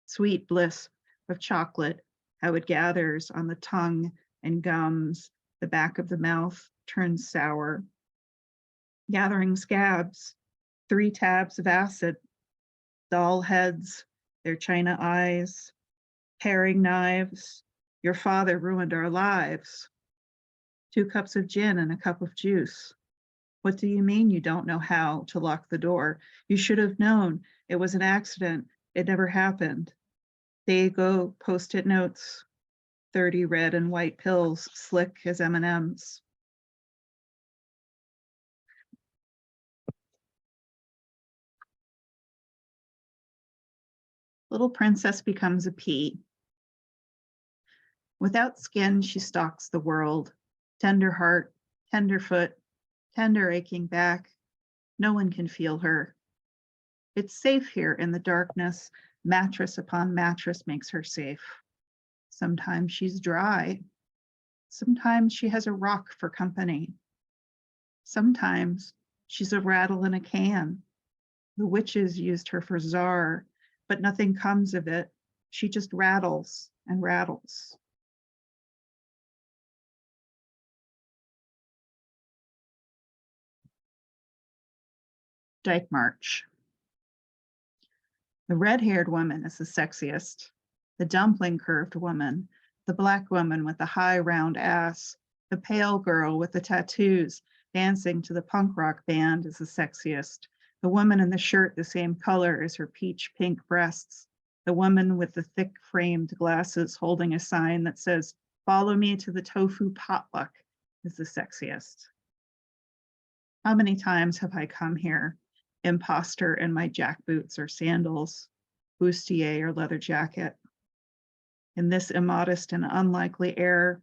sweet bliss of chocolate, how it gathers on the tongue and gums, the back of the mouth, turns sour. Gathering scabs, 3 tabs of acid, doll heads, their china eyes, paring knives. Your father ruined our lives. 2 cups of gin and a cup of juice. What do you mean you don't know how to lock the door? You should have known it was an accident. It never happened. There you go, Post-it notes, 30 red and white pills, slick as M&Ms. Little princess becomes a pea. Without skin, she stalks the world. Tender heart, tender foot, tender aching back. No one can feel her. It's safe here in the darkness. Mattress upon mattress makes her safe. Sometimes she's dry. Sometimes she has a rock for company. Sometimes she's a rattle in a can. The witches used her for czar, but nothing comes of it. She just rattles and rattles. Dyke March. The red-haired woman is the sexiest. The dumpling-curved woman, the black woman with the high round ass, the pale girl with the tattoos dancing to the punk rock band is the sexiest. The woman in the shirt the same color as her peach pink breasts. The woman with the thick framed glasses holding a sign that says, "Follow me to the tofu potluck," is the sexiest. How many times have I come here? Imposter in my jackboots or sandals, bustier or leather jacket. In this immodest and unlikely air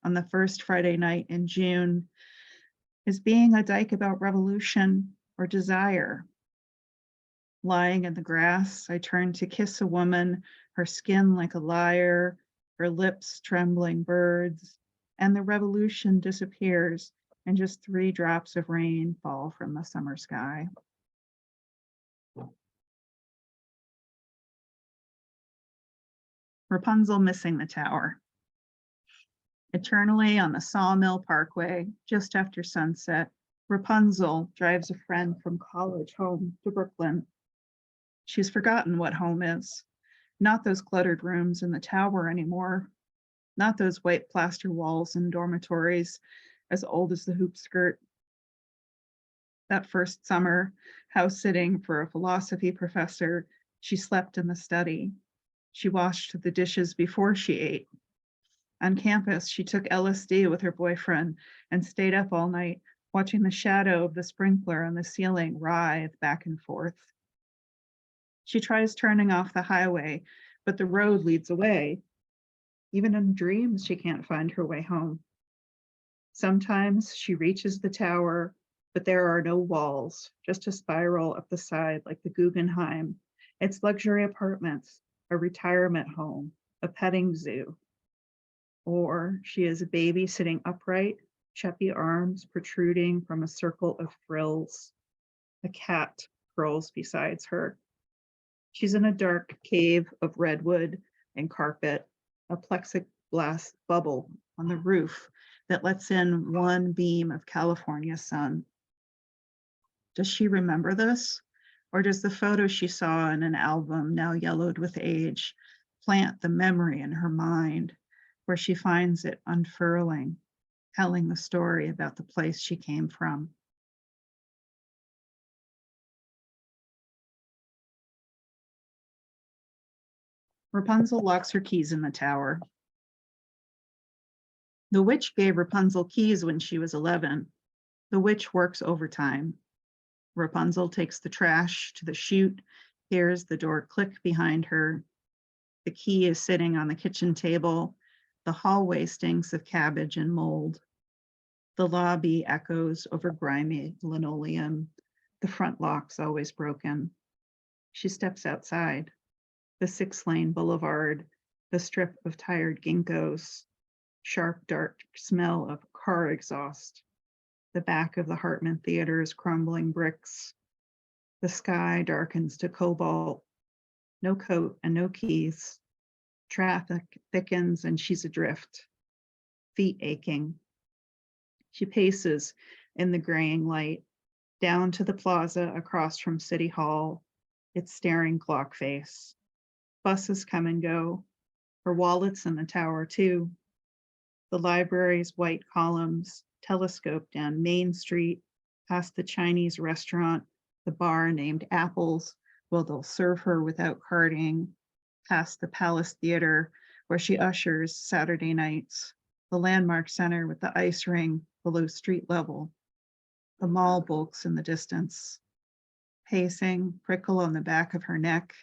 on the first Friday night in June, is being a dyke about revolution or desire. Lying in the grass, I turn to kiss a woman, her skin like a lyre, her lips trembling birds, and the revolution disappears and just 3 drops of rain fall from the summer sky. Rapunzel missing the tower. Eternally on the Sawmill Parkway, just after sunset, Rapunzel drives a friend from college home to Brooklyn. She's forgotten what home is. Not those cluttered rooms in the tower anymore. Not those white plaster walls in dormitories as old as the hoop skirt. That first summer, house sitting for a philosophy professor, she slept in the study. She washed the dishes before she ate. On campus, she took LSD with her boyfriend and stayed up all night watching the shadow of the sprinkler on the ceiling writhe back and forth. She tries turning off the highway, but the road leads away. Even in dreams, she can't find her way home. Sometimes she reaches the tower, but there are no walls, just a spiral up the side like the Guggenheim. It's luxury apartments, a retirement home, a petting zoo. Or she is a baby sitting upright, chubby arms protruding from a circle of frills. A cat curls beside her. She's in a dark cave of redwood and carpet, a plexiglass bubble on the roof that lets in 1 beam of California sun. Does she remember this? Or does the photo she saw in an album, now yellowed with age, plant the memory in her mind, where she finds it unfurling, telling the story about the place she came from? Rapunzel locks her keys in the tower. The witch gave Rapunzel keys when she was 11. The witch works overtime. Rapunzel takes the trash to the chute, hears the door click behind her. The key is sitting on the kitchen table. The hallway stinks of cabbage and mold. The lobby echoes over grimy linoleum. The front lock's always broken. She steps outside. The 6-lane boulevard, the strip of tired ginkgos, sharp, dark smell of car exhaust. The back of the Hartman Theater is crumbling bricks. The sky darkens to cobalt. No coat and no keys. Traffic thickens and she's adrift. Feet aching. She paces in the graying light down to the plaza across from City Hall, its staring clock face. Buses come and go. Her wallet's in the tower too. The library's white columns telescope down Main Street, past the Chinese restaurant, the bar named Apples, where they'll serve her without carding, past the Palace Theater, where she ushers Saturday nights, the Landmark Center with the ice ring below street level, the mall bulks in the distance, pacing, prickle on the back of her neck,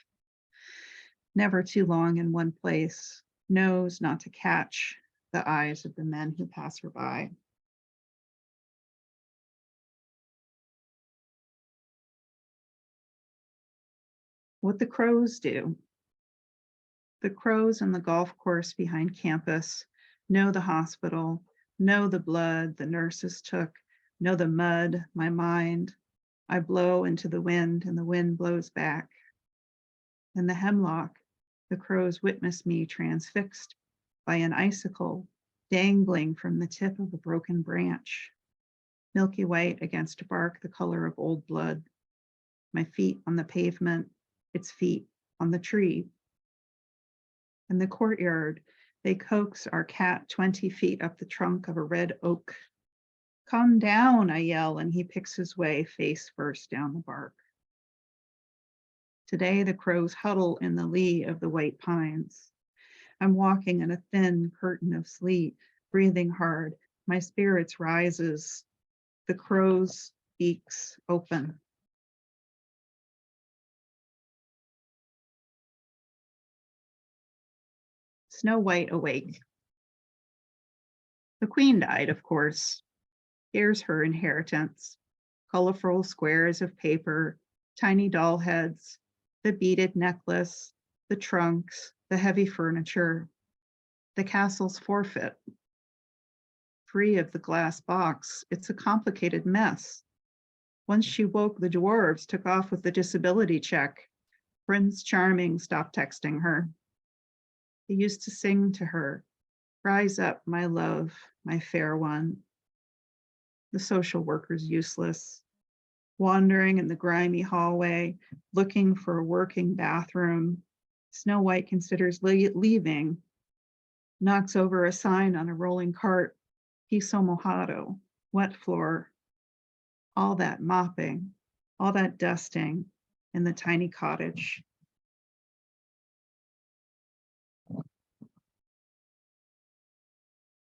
never too long in one place, knows not to catch the eyes of the men who pass her by. What the crows do. The crows on the golf course behind campus know the hospital, know the blood the nurses took, know the mud, my mind. I blow into the wind and the wind blows back. In the hemlock, the crows witness me transfixed by an icicle dangling from the tip of a broken branch, milky white against bark the color of old blood. My feet on the pavement, its feet on the tree. In the courtyard, they coax our cat 20 feet up the trunk of a red oak. Calm down, I yell, and he picks his way face first down the bark. Today, the crows huddle in the lee of the white pines. I'm walking in a thin curtain of sleet, breathing hard. My spirits rises. The crows' beaks open. Snow White awake. The queen died, of course. Here's her inheritance. Colorful squares of paper, tiny doll heads, the beaded necklace, the trunks, the heavy furniture, the castle's forfeit. Free of the glass box, it's a complicated mess. Once she woke, the dwarves took off with the disability check. Prince Charming stopped texting her. He used to sing to her, "Rise up, my love, my fair one." The social worker's useless. Wandering in the grimy hallway, looking for a working bathroom, Snow White considers leaving, knocks over a sign on a rolling cart, piso mojado, wet floor, all that mopping, all that dusting in the tiny cottage.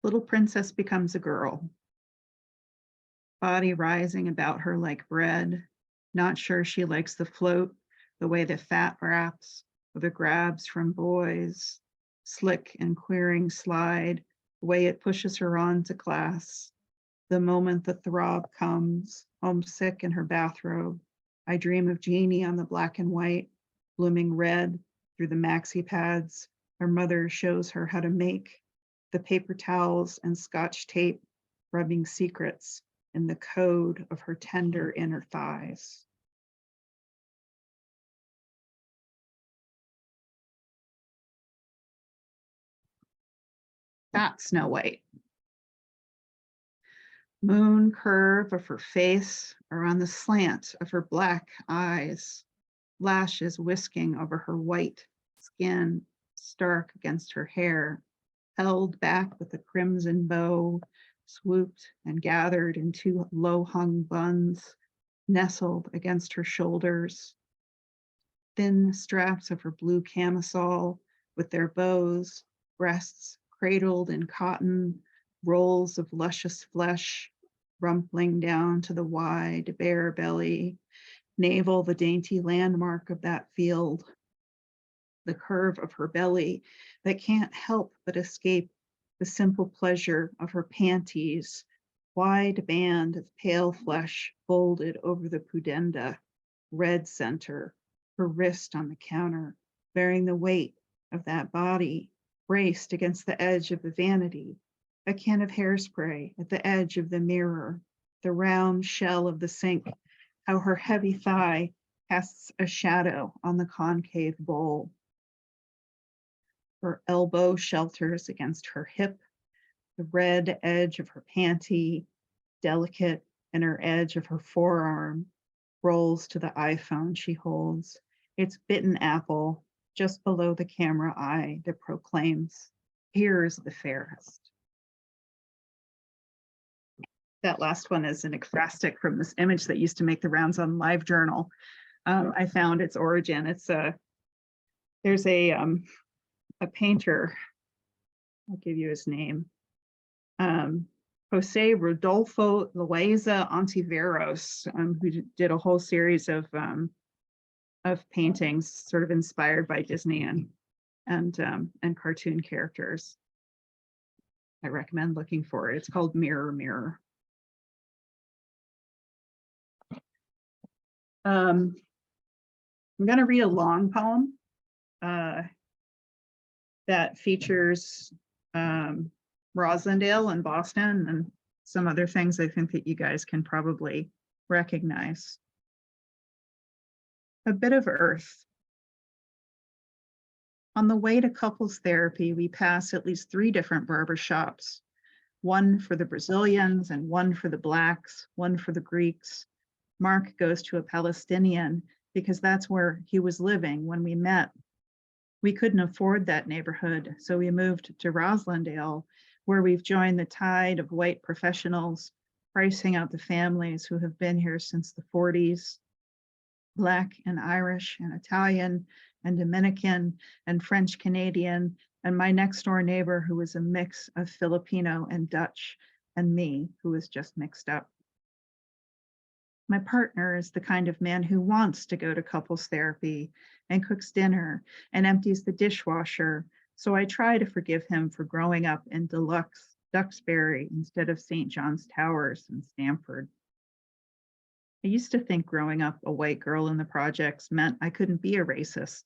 Little princess becomes a girl. Body rising about her like bread, not sure she likes the float, the way the fat wraps, or the grabs from boys, slick and queering slide, the way it pushes her on to class. The moment the throb comes, homesick in her bathrobe, I dream of Jeannie on the black and white, blooming red through the maxi pads. Her mother shows her how to make the paper towels and Scotch tape, rubbing secrets in the code of her tender inner thighs. That's Snow White. Moon curve of her face around the slant of her black eyes, lashes whisking over her white skin, stark against her hair, held back with a crimson bow, swooped and gathered in two low-hung buns, nestled against her shoulders. Thin straps of her blue camisole with their bows, breasts cradled in cotton, rolls of luscious flesh, rumpling down to the wide, bare belly, navel the dainty landmark of that field, the curve of her belly that can't help but escape the simple pleasure of her panties, wide band of pale flesh folded over the pudenda, red center, her wrist on the counter, bearing the weight of that body, braced against the edge of the vanity, a can of hairspray at the edge of the mirror, the round shell of the sink, how her heavy thigh casts a shadow on the concave bowl. Her elbow shelters against her hip, the red edge of her panty, delicate, and her edge of her forearm rolls to the iPhone she holds. Its bitten apple just below the camera eye that proclaims, "Here's the fairest." That last one is an acrostic from this image that used to make the rounds on LiveJournal. I found its origin. There's a painter. I'll give you his name. Jose Rodolfo Loaiza Ontiveros, who did a whole series of paintings sort of inspired by Disney and cartoon characters. I recommend looking for it. It's called Mirror Mirror. I'm going to read a long poem that features Roslindale and Boston and some other things I think that you guys can probably recognize. A bit of earth. On the way to couples therapy, we pass at least 3 different barber shops, one for the Brazilians and one for the Blacks, one for the Greeks. Mark goes to a Palestinian because that's where he was living when we met. We couldn't afford that neighborhood, so we moved to Roslindale, where we've joined the tide of white professionals, pricing out the families who have been here since the 40s. Black and Irish and Italian and Dominican and French Canadian, and my next door neighbor who was a mix of Filipino and Dutch, and me who was just mixed up. My partner is the kind of man who wants to go to couples therapy and cooks dinner and empties the dishwasher, so I try to forgive him for growing up in deluxe Duxbury instead of St. John's Towers in Stamford. I used to think growing up a white girl in the projects meant I couldn't be a racist,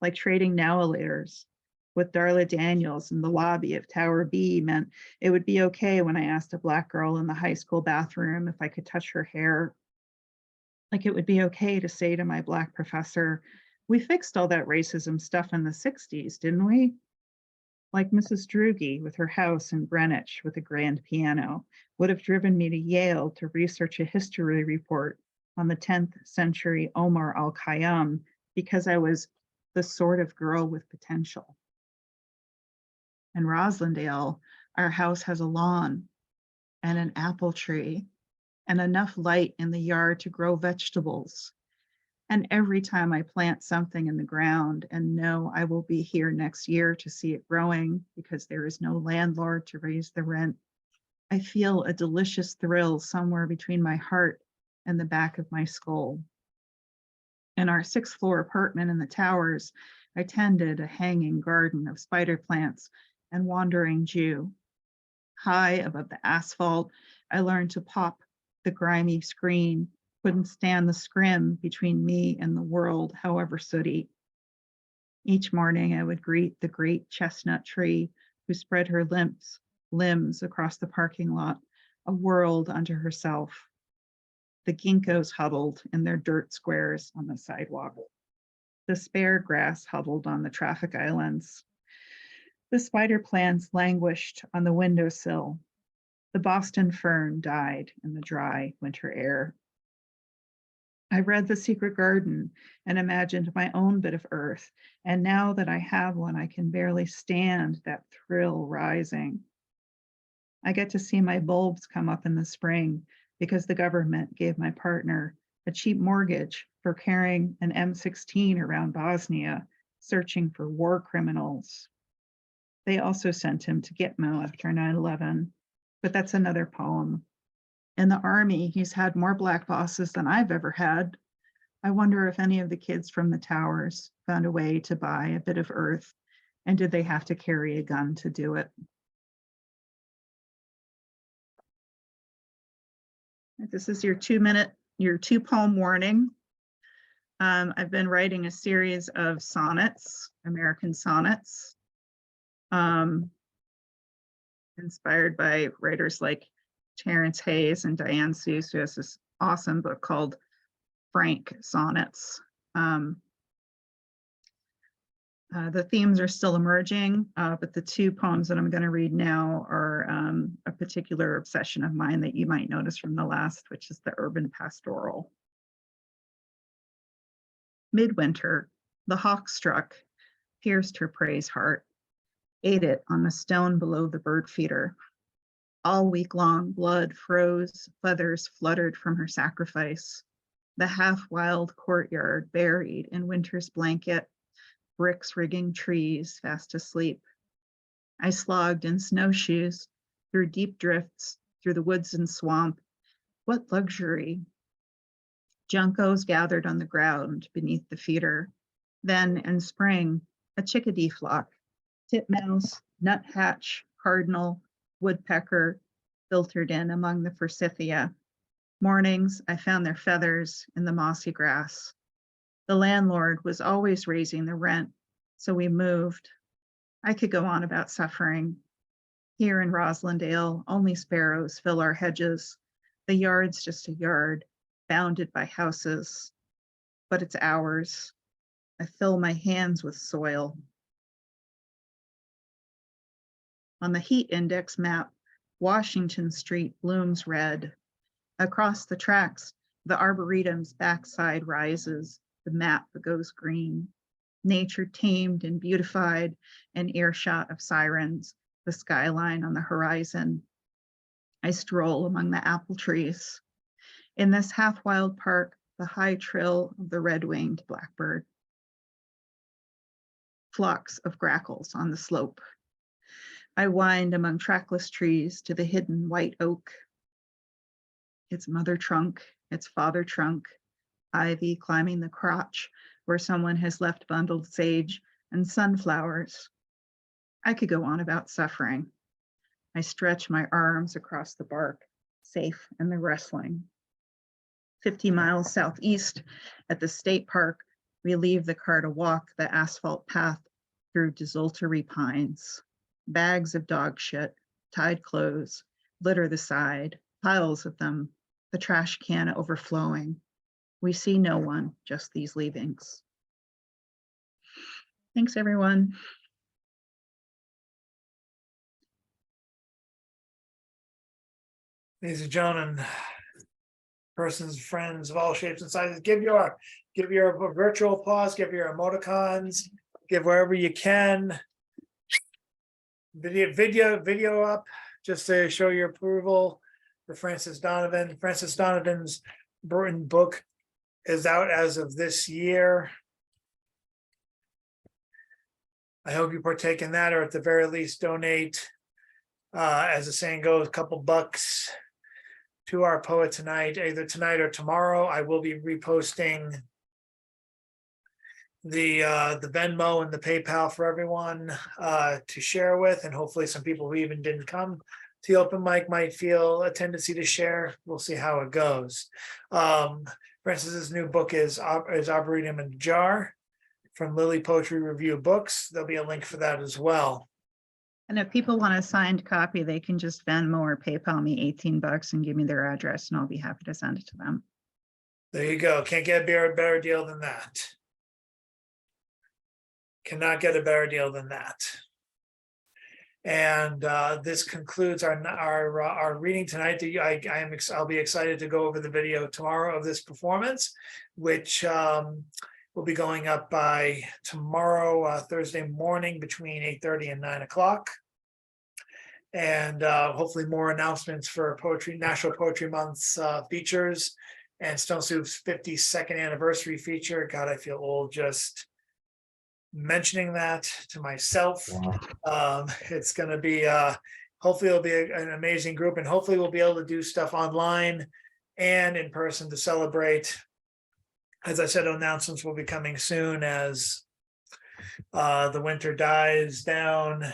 like trading now-a-laters with Darla Daniels in the lobby of Tower B meant it would be okay when I asked a Black girl in the high school bathroom if I could touch her hair. Like it would be okay to say to my Black professor, "We fixed all that racism stuff in the 60s, didn't we?" Like Mrs. Drugi with her house in Greenwich with a grand piano would have driven me to Yale to research a history report on the 10th century Omar al-Khayyam because I was the sort of girl with potential. In Roslindale, our house has a lawn and an apple tree and enough light in the yard to grow vegetables. And every time I plant something in the ground and know I will be here next year to see it growing because there is no landlord to raise the rent, I feel a delicious thrill somewhere between my heart and the back of my skull. In our 6th floor apartment in the towers, I tended a hanging garden of spider plants and wandering Jew. High above the asphalt, I learned to pop the grimy screen, couldn't stand the scrim between me and the world, however sooty. Each morning I would greet the great chestnut tree who spread her limbs across the parking lot, a world unto herself. The ginkgos huddled in their dirt squares on the sidewalk. The spare grass huddled on the traffic islands. The spider plants languished on the windowsill. The Boston fern died in the dry winter air. I read The Secret Garden and imagined my own bit of earth, and now that I have one, I can barely stand that thrill rising. I get to see my bulbs come up in the spring because the government gave my partner a cheap mortgage for carrying an M16 around Bosnia, searching for war criminals. They also sent him to Gitmo after 9/11, but that's another poem. In the Army, he's had more Black bosses than I've ever had. I wonder if any of the kids from the towers found a way to buy a bit of earth, and did they have to carry a gun to do it? This is your 2-poem warning. I've been writing a series of sonnets, American sonnets, inspired by writers like Terrence Hayes and Diane Seuss, who has this awesome book called Frank Sonnets. The themes are still emerging, but the two poems that I'm going to read now are a particular obsession of mine that you might notice from the last, which is the urban pastoral. Midwinter, the hawk struck, pierced her prey's heart, ate it on the stone below the bird feeder. All week long, blood froze, feathers fluttered from her sacrifice. The half-wild courtyard buried in winter's blanket, bricks rigging trees fast asleep. I slogged in snowshoes through deep drifts, through the woods and swamp. What luxury! Juncos gathered on the ground beneath the feeder. Then in spring, a chickadee flock, titmouse, nuthatch, cardinal, woodpecker, filtered in among the forsythia. Mornings, I found their feathers in the mossy grass. The landlord was always raising the rent, so we moved. I could go on about suffering. Here in Roslindale, only sparrows fill our hedges. The yard's just a yard, bounded by houses, but it's ours. I fill my hands with soil. On the heat index map, Washington Street blooms red. Across the tracks, the Arboretum's backside rises, the map goes green. Nature tamed and beautified, an earshot of sirens, the skyline on the horizon. I stroll among the apple trees. In this half-wild park, the high trill of the red-winged blackbird. Flocks of grackles on the slope. I wind among trackless trees to the hidden white oak. Its mother trunk, its father trunk, ivy climbing the crotch where someone has left bundled sage and sunflowers. I could go on about suffering. I stretch my arms across the bark, safe in the wrestling. 50 miles southeast at the state park, we leave the car to walk the asphalt path through desultory pines. Bags of dog shit, tied clothes, litter the side, piles of them, the trash can overflowing. We see no one, just these leavings. Thanks, everyone. Ladies and gentlemen, persons, friends of all shapes and sizes, give your virtual applause, give your emoticons, give wherever you can. Video up, just to show your approval for Francis Donovan. Francis Donovan's Burton book is out as of this year. I hope you partake in that, or at the very least donate, as the saying goes, a couple bucks to our poet tonight, either tonight or tomorrow. I will be reposting the Venmo and the PayPal for everyone to share with, and hopefully some people who even didn't come to the open mic might feel a tendency to share. We'll see how it goes. Francis's new book is Arboretum in a Jar from Lily Poetry Review Books. There'll be a link for that as well. And if people want a signed copy, they can just Venmo or PayPal me 18 bucks and give me their address, and I'll be happy to send it to them. There you go. Can't get a better deal than that. Cannot get a better deal than that. And this concludes our reading tonight. I'll be excited to go over the video tomorrow of this performance, which will be going up by tomorrow, Thursday morning, between 8:30 and 9 o'clock. And hopefully more announcements for National Poetry Month's features and Stone Soup's 52nd anniversary feature. God, I feel old just mentioning that to myself. It's going to be, hopefully it'll be an amazing group, and hopefully we'll be able to do stuff online and in person to celebrate. As I said, announcements will be coming soon as the winter dies down.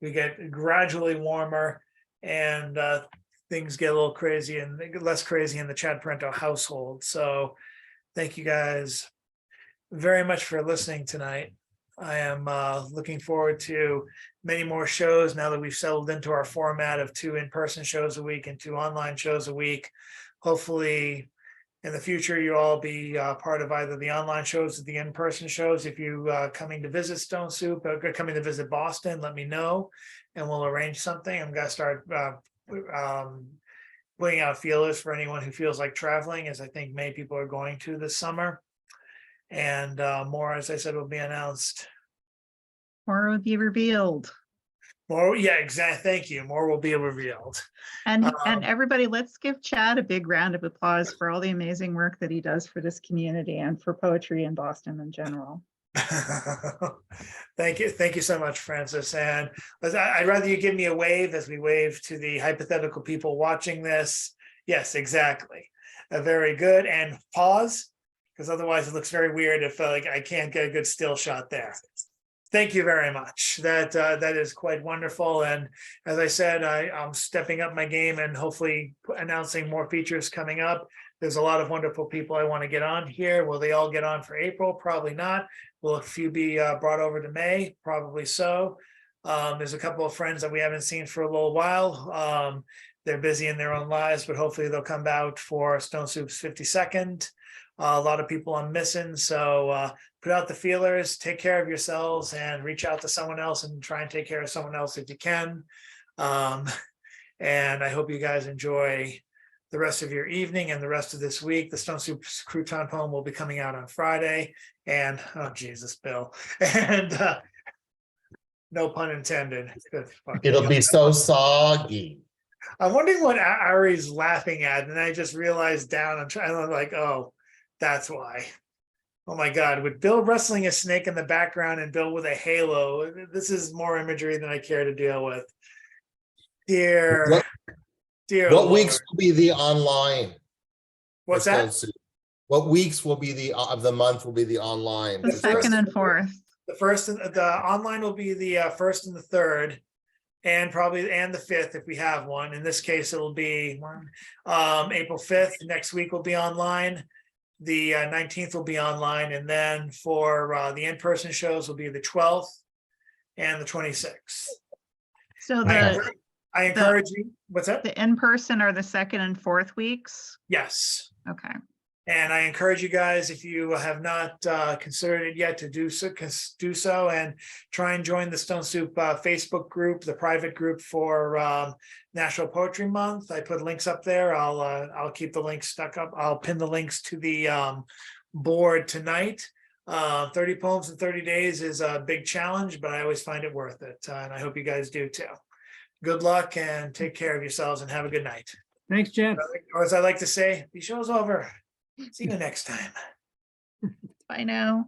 We get gradually warmer, and things get a little crazy and less crazy in the Chad Parento household. So thank you guys very much for listening tonight. I am looking forward to many more shows now that we've settled into our format of 2 in-person shows a week and 2 online shows a week. Hopefully in the future, you all be part of either the online shows or the in-person shows. If you coming to visit Stone Soup or coming to visit Boston, let me know and we'll arrange something. I'm gonna start putting out feelers for anyone who feels like traveling, as I think many people are going to this summer. And more, as I said, will be announced. More will be revealed. More, yeah, exactly. Thank you. More will be revealed. And Um, everybody, let's give Chad a big round of applause for all the amazing work that he does for this community and for poetry in Boston in general. Thank you so much, Francis. And I'd rather you give me a wave as we wave to the hypothetical people watching this. Yes, exactly. Very good. And pause, because otherwise it looks very weird if like I can't get a good still shot there. Thank you very much. That is quite wonderful. And as I said, I'm stepping up my game and hopefully announcing more features coming up. There's a lot of wonderful people I want to get on here. Will they all get on for April? Probably not. Will a few be brought over to May? Probably so. There's a couple of friends that we haven't seen for a little while. They're busy in their own lives, but hopefully they'll come out for Stone Soup's 52nd. A lot of people I'm missing, so put out the feelers, take care of yourselves, and reach out to someone else and try and take care of someone else if you can. And I hope you guys enjoy the rest of your evening and the rest of this week. The Stone Soup Crouton poem will be coming out on Friday, and oh Jesus, Bill, and no pun intended. Good fucking It'll hell. be so soggy. I'm wondering what Ari's laughing at, and I just realized down. I'm like, oh, that's why. Oh my God, with Bill wrestling a snake in the background and Bill with a halo, this is more imagery than I care to deal with. Dear, What- dear What Lord. weeks will be the online? What's for Stone that? Soup? What weeks will be the of the month will be the online? The for Stone second Soup? and fourth. The first and the online will be the first and the third, and probably and the 5th if we have one. In this case, it'll be April 5th. Next week will be online. The 19th will be online, and then for the in-person shows will be the 12th and the 26th. So I encourage you. What's that? the in-person are the second and fourth weeks. Yes. Okay. And I encourage you guys, if you have not considered it yet, to do so and try and join the Stone Soup Facebook group, the private group for National Poetry Month. I put links up there. I'll keep the links stuck up. I'll pin the links to the board tonight. 30 poems in 30 days is a big challenge, but I always find it worth it. And I hope you guys do too. Good luck and take care of yourselves and have a good night. Thanks, Jeff. Or as I like to say, the show's over. See you next time. Bye now.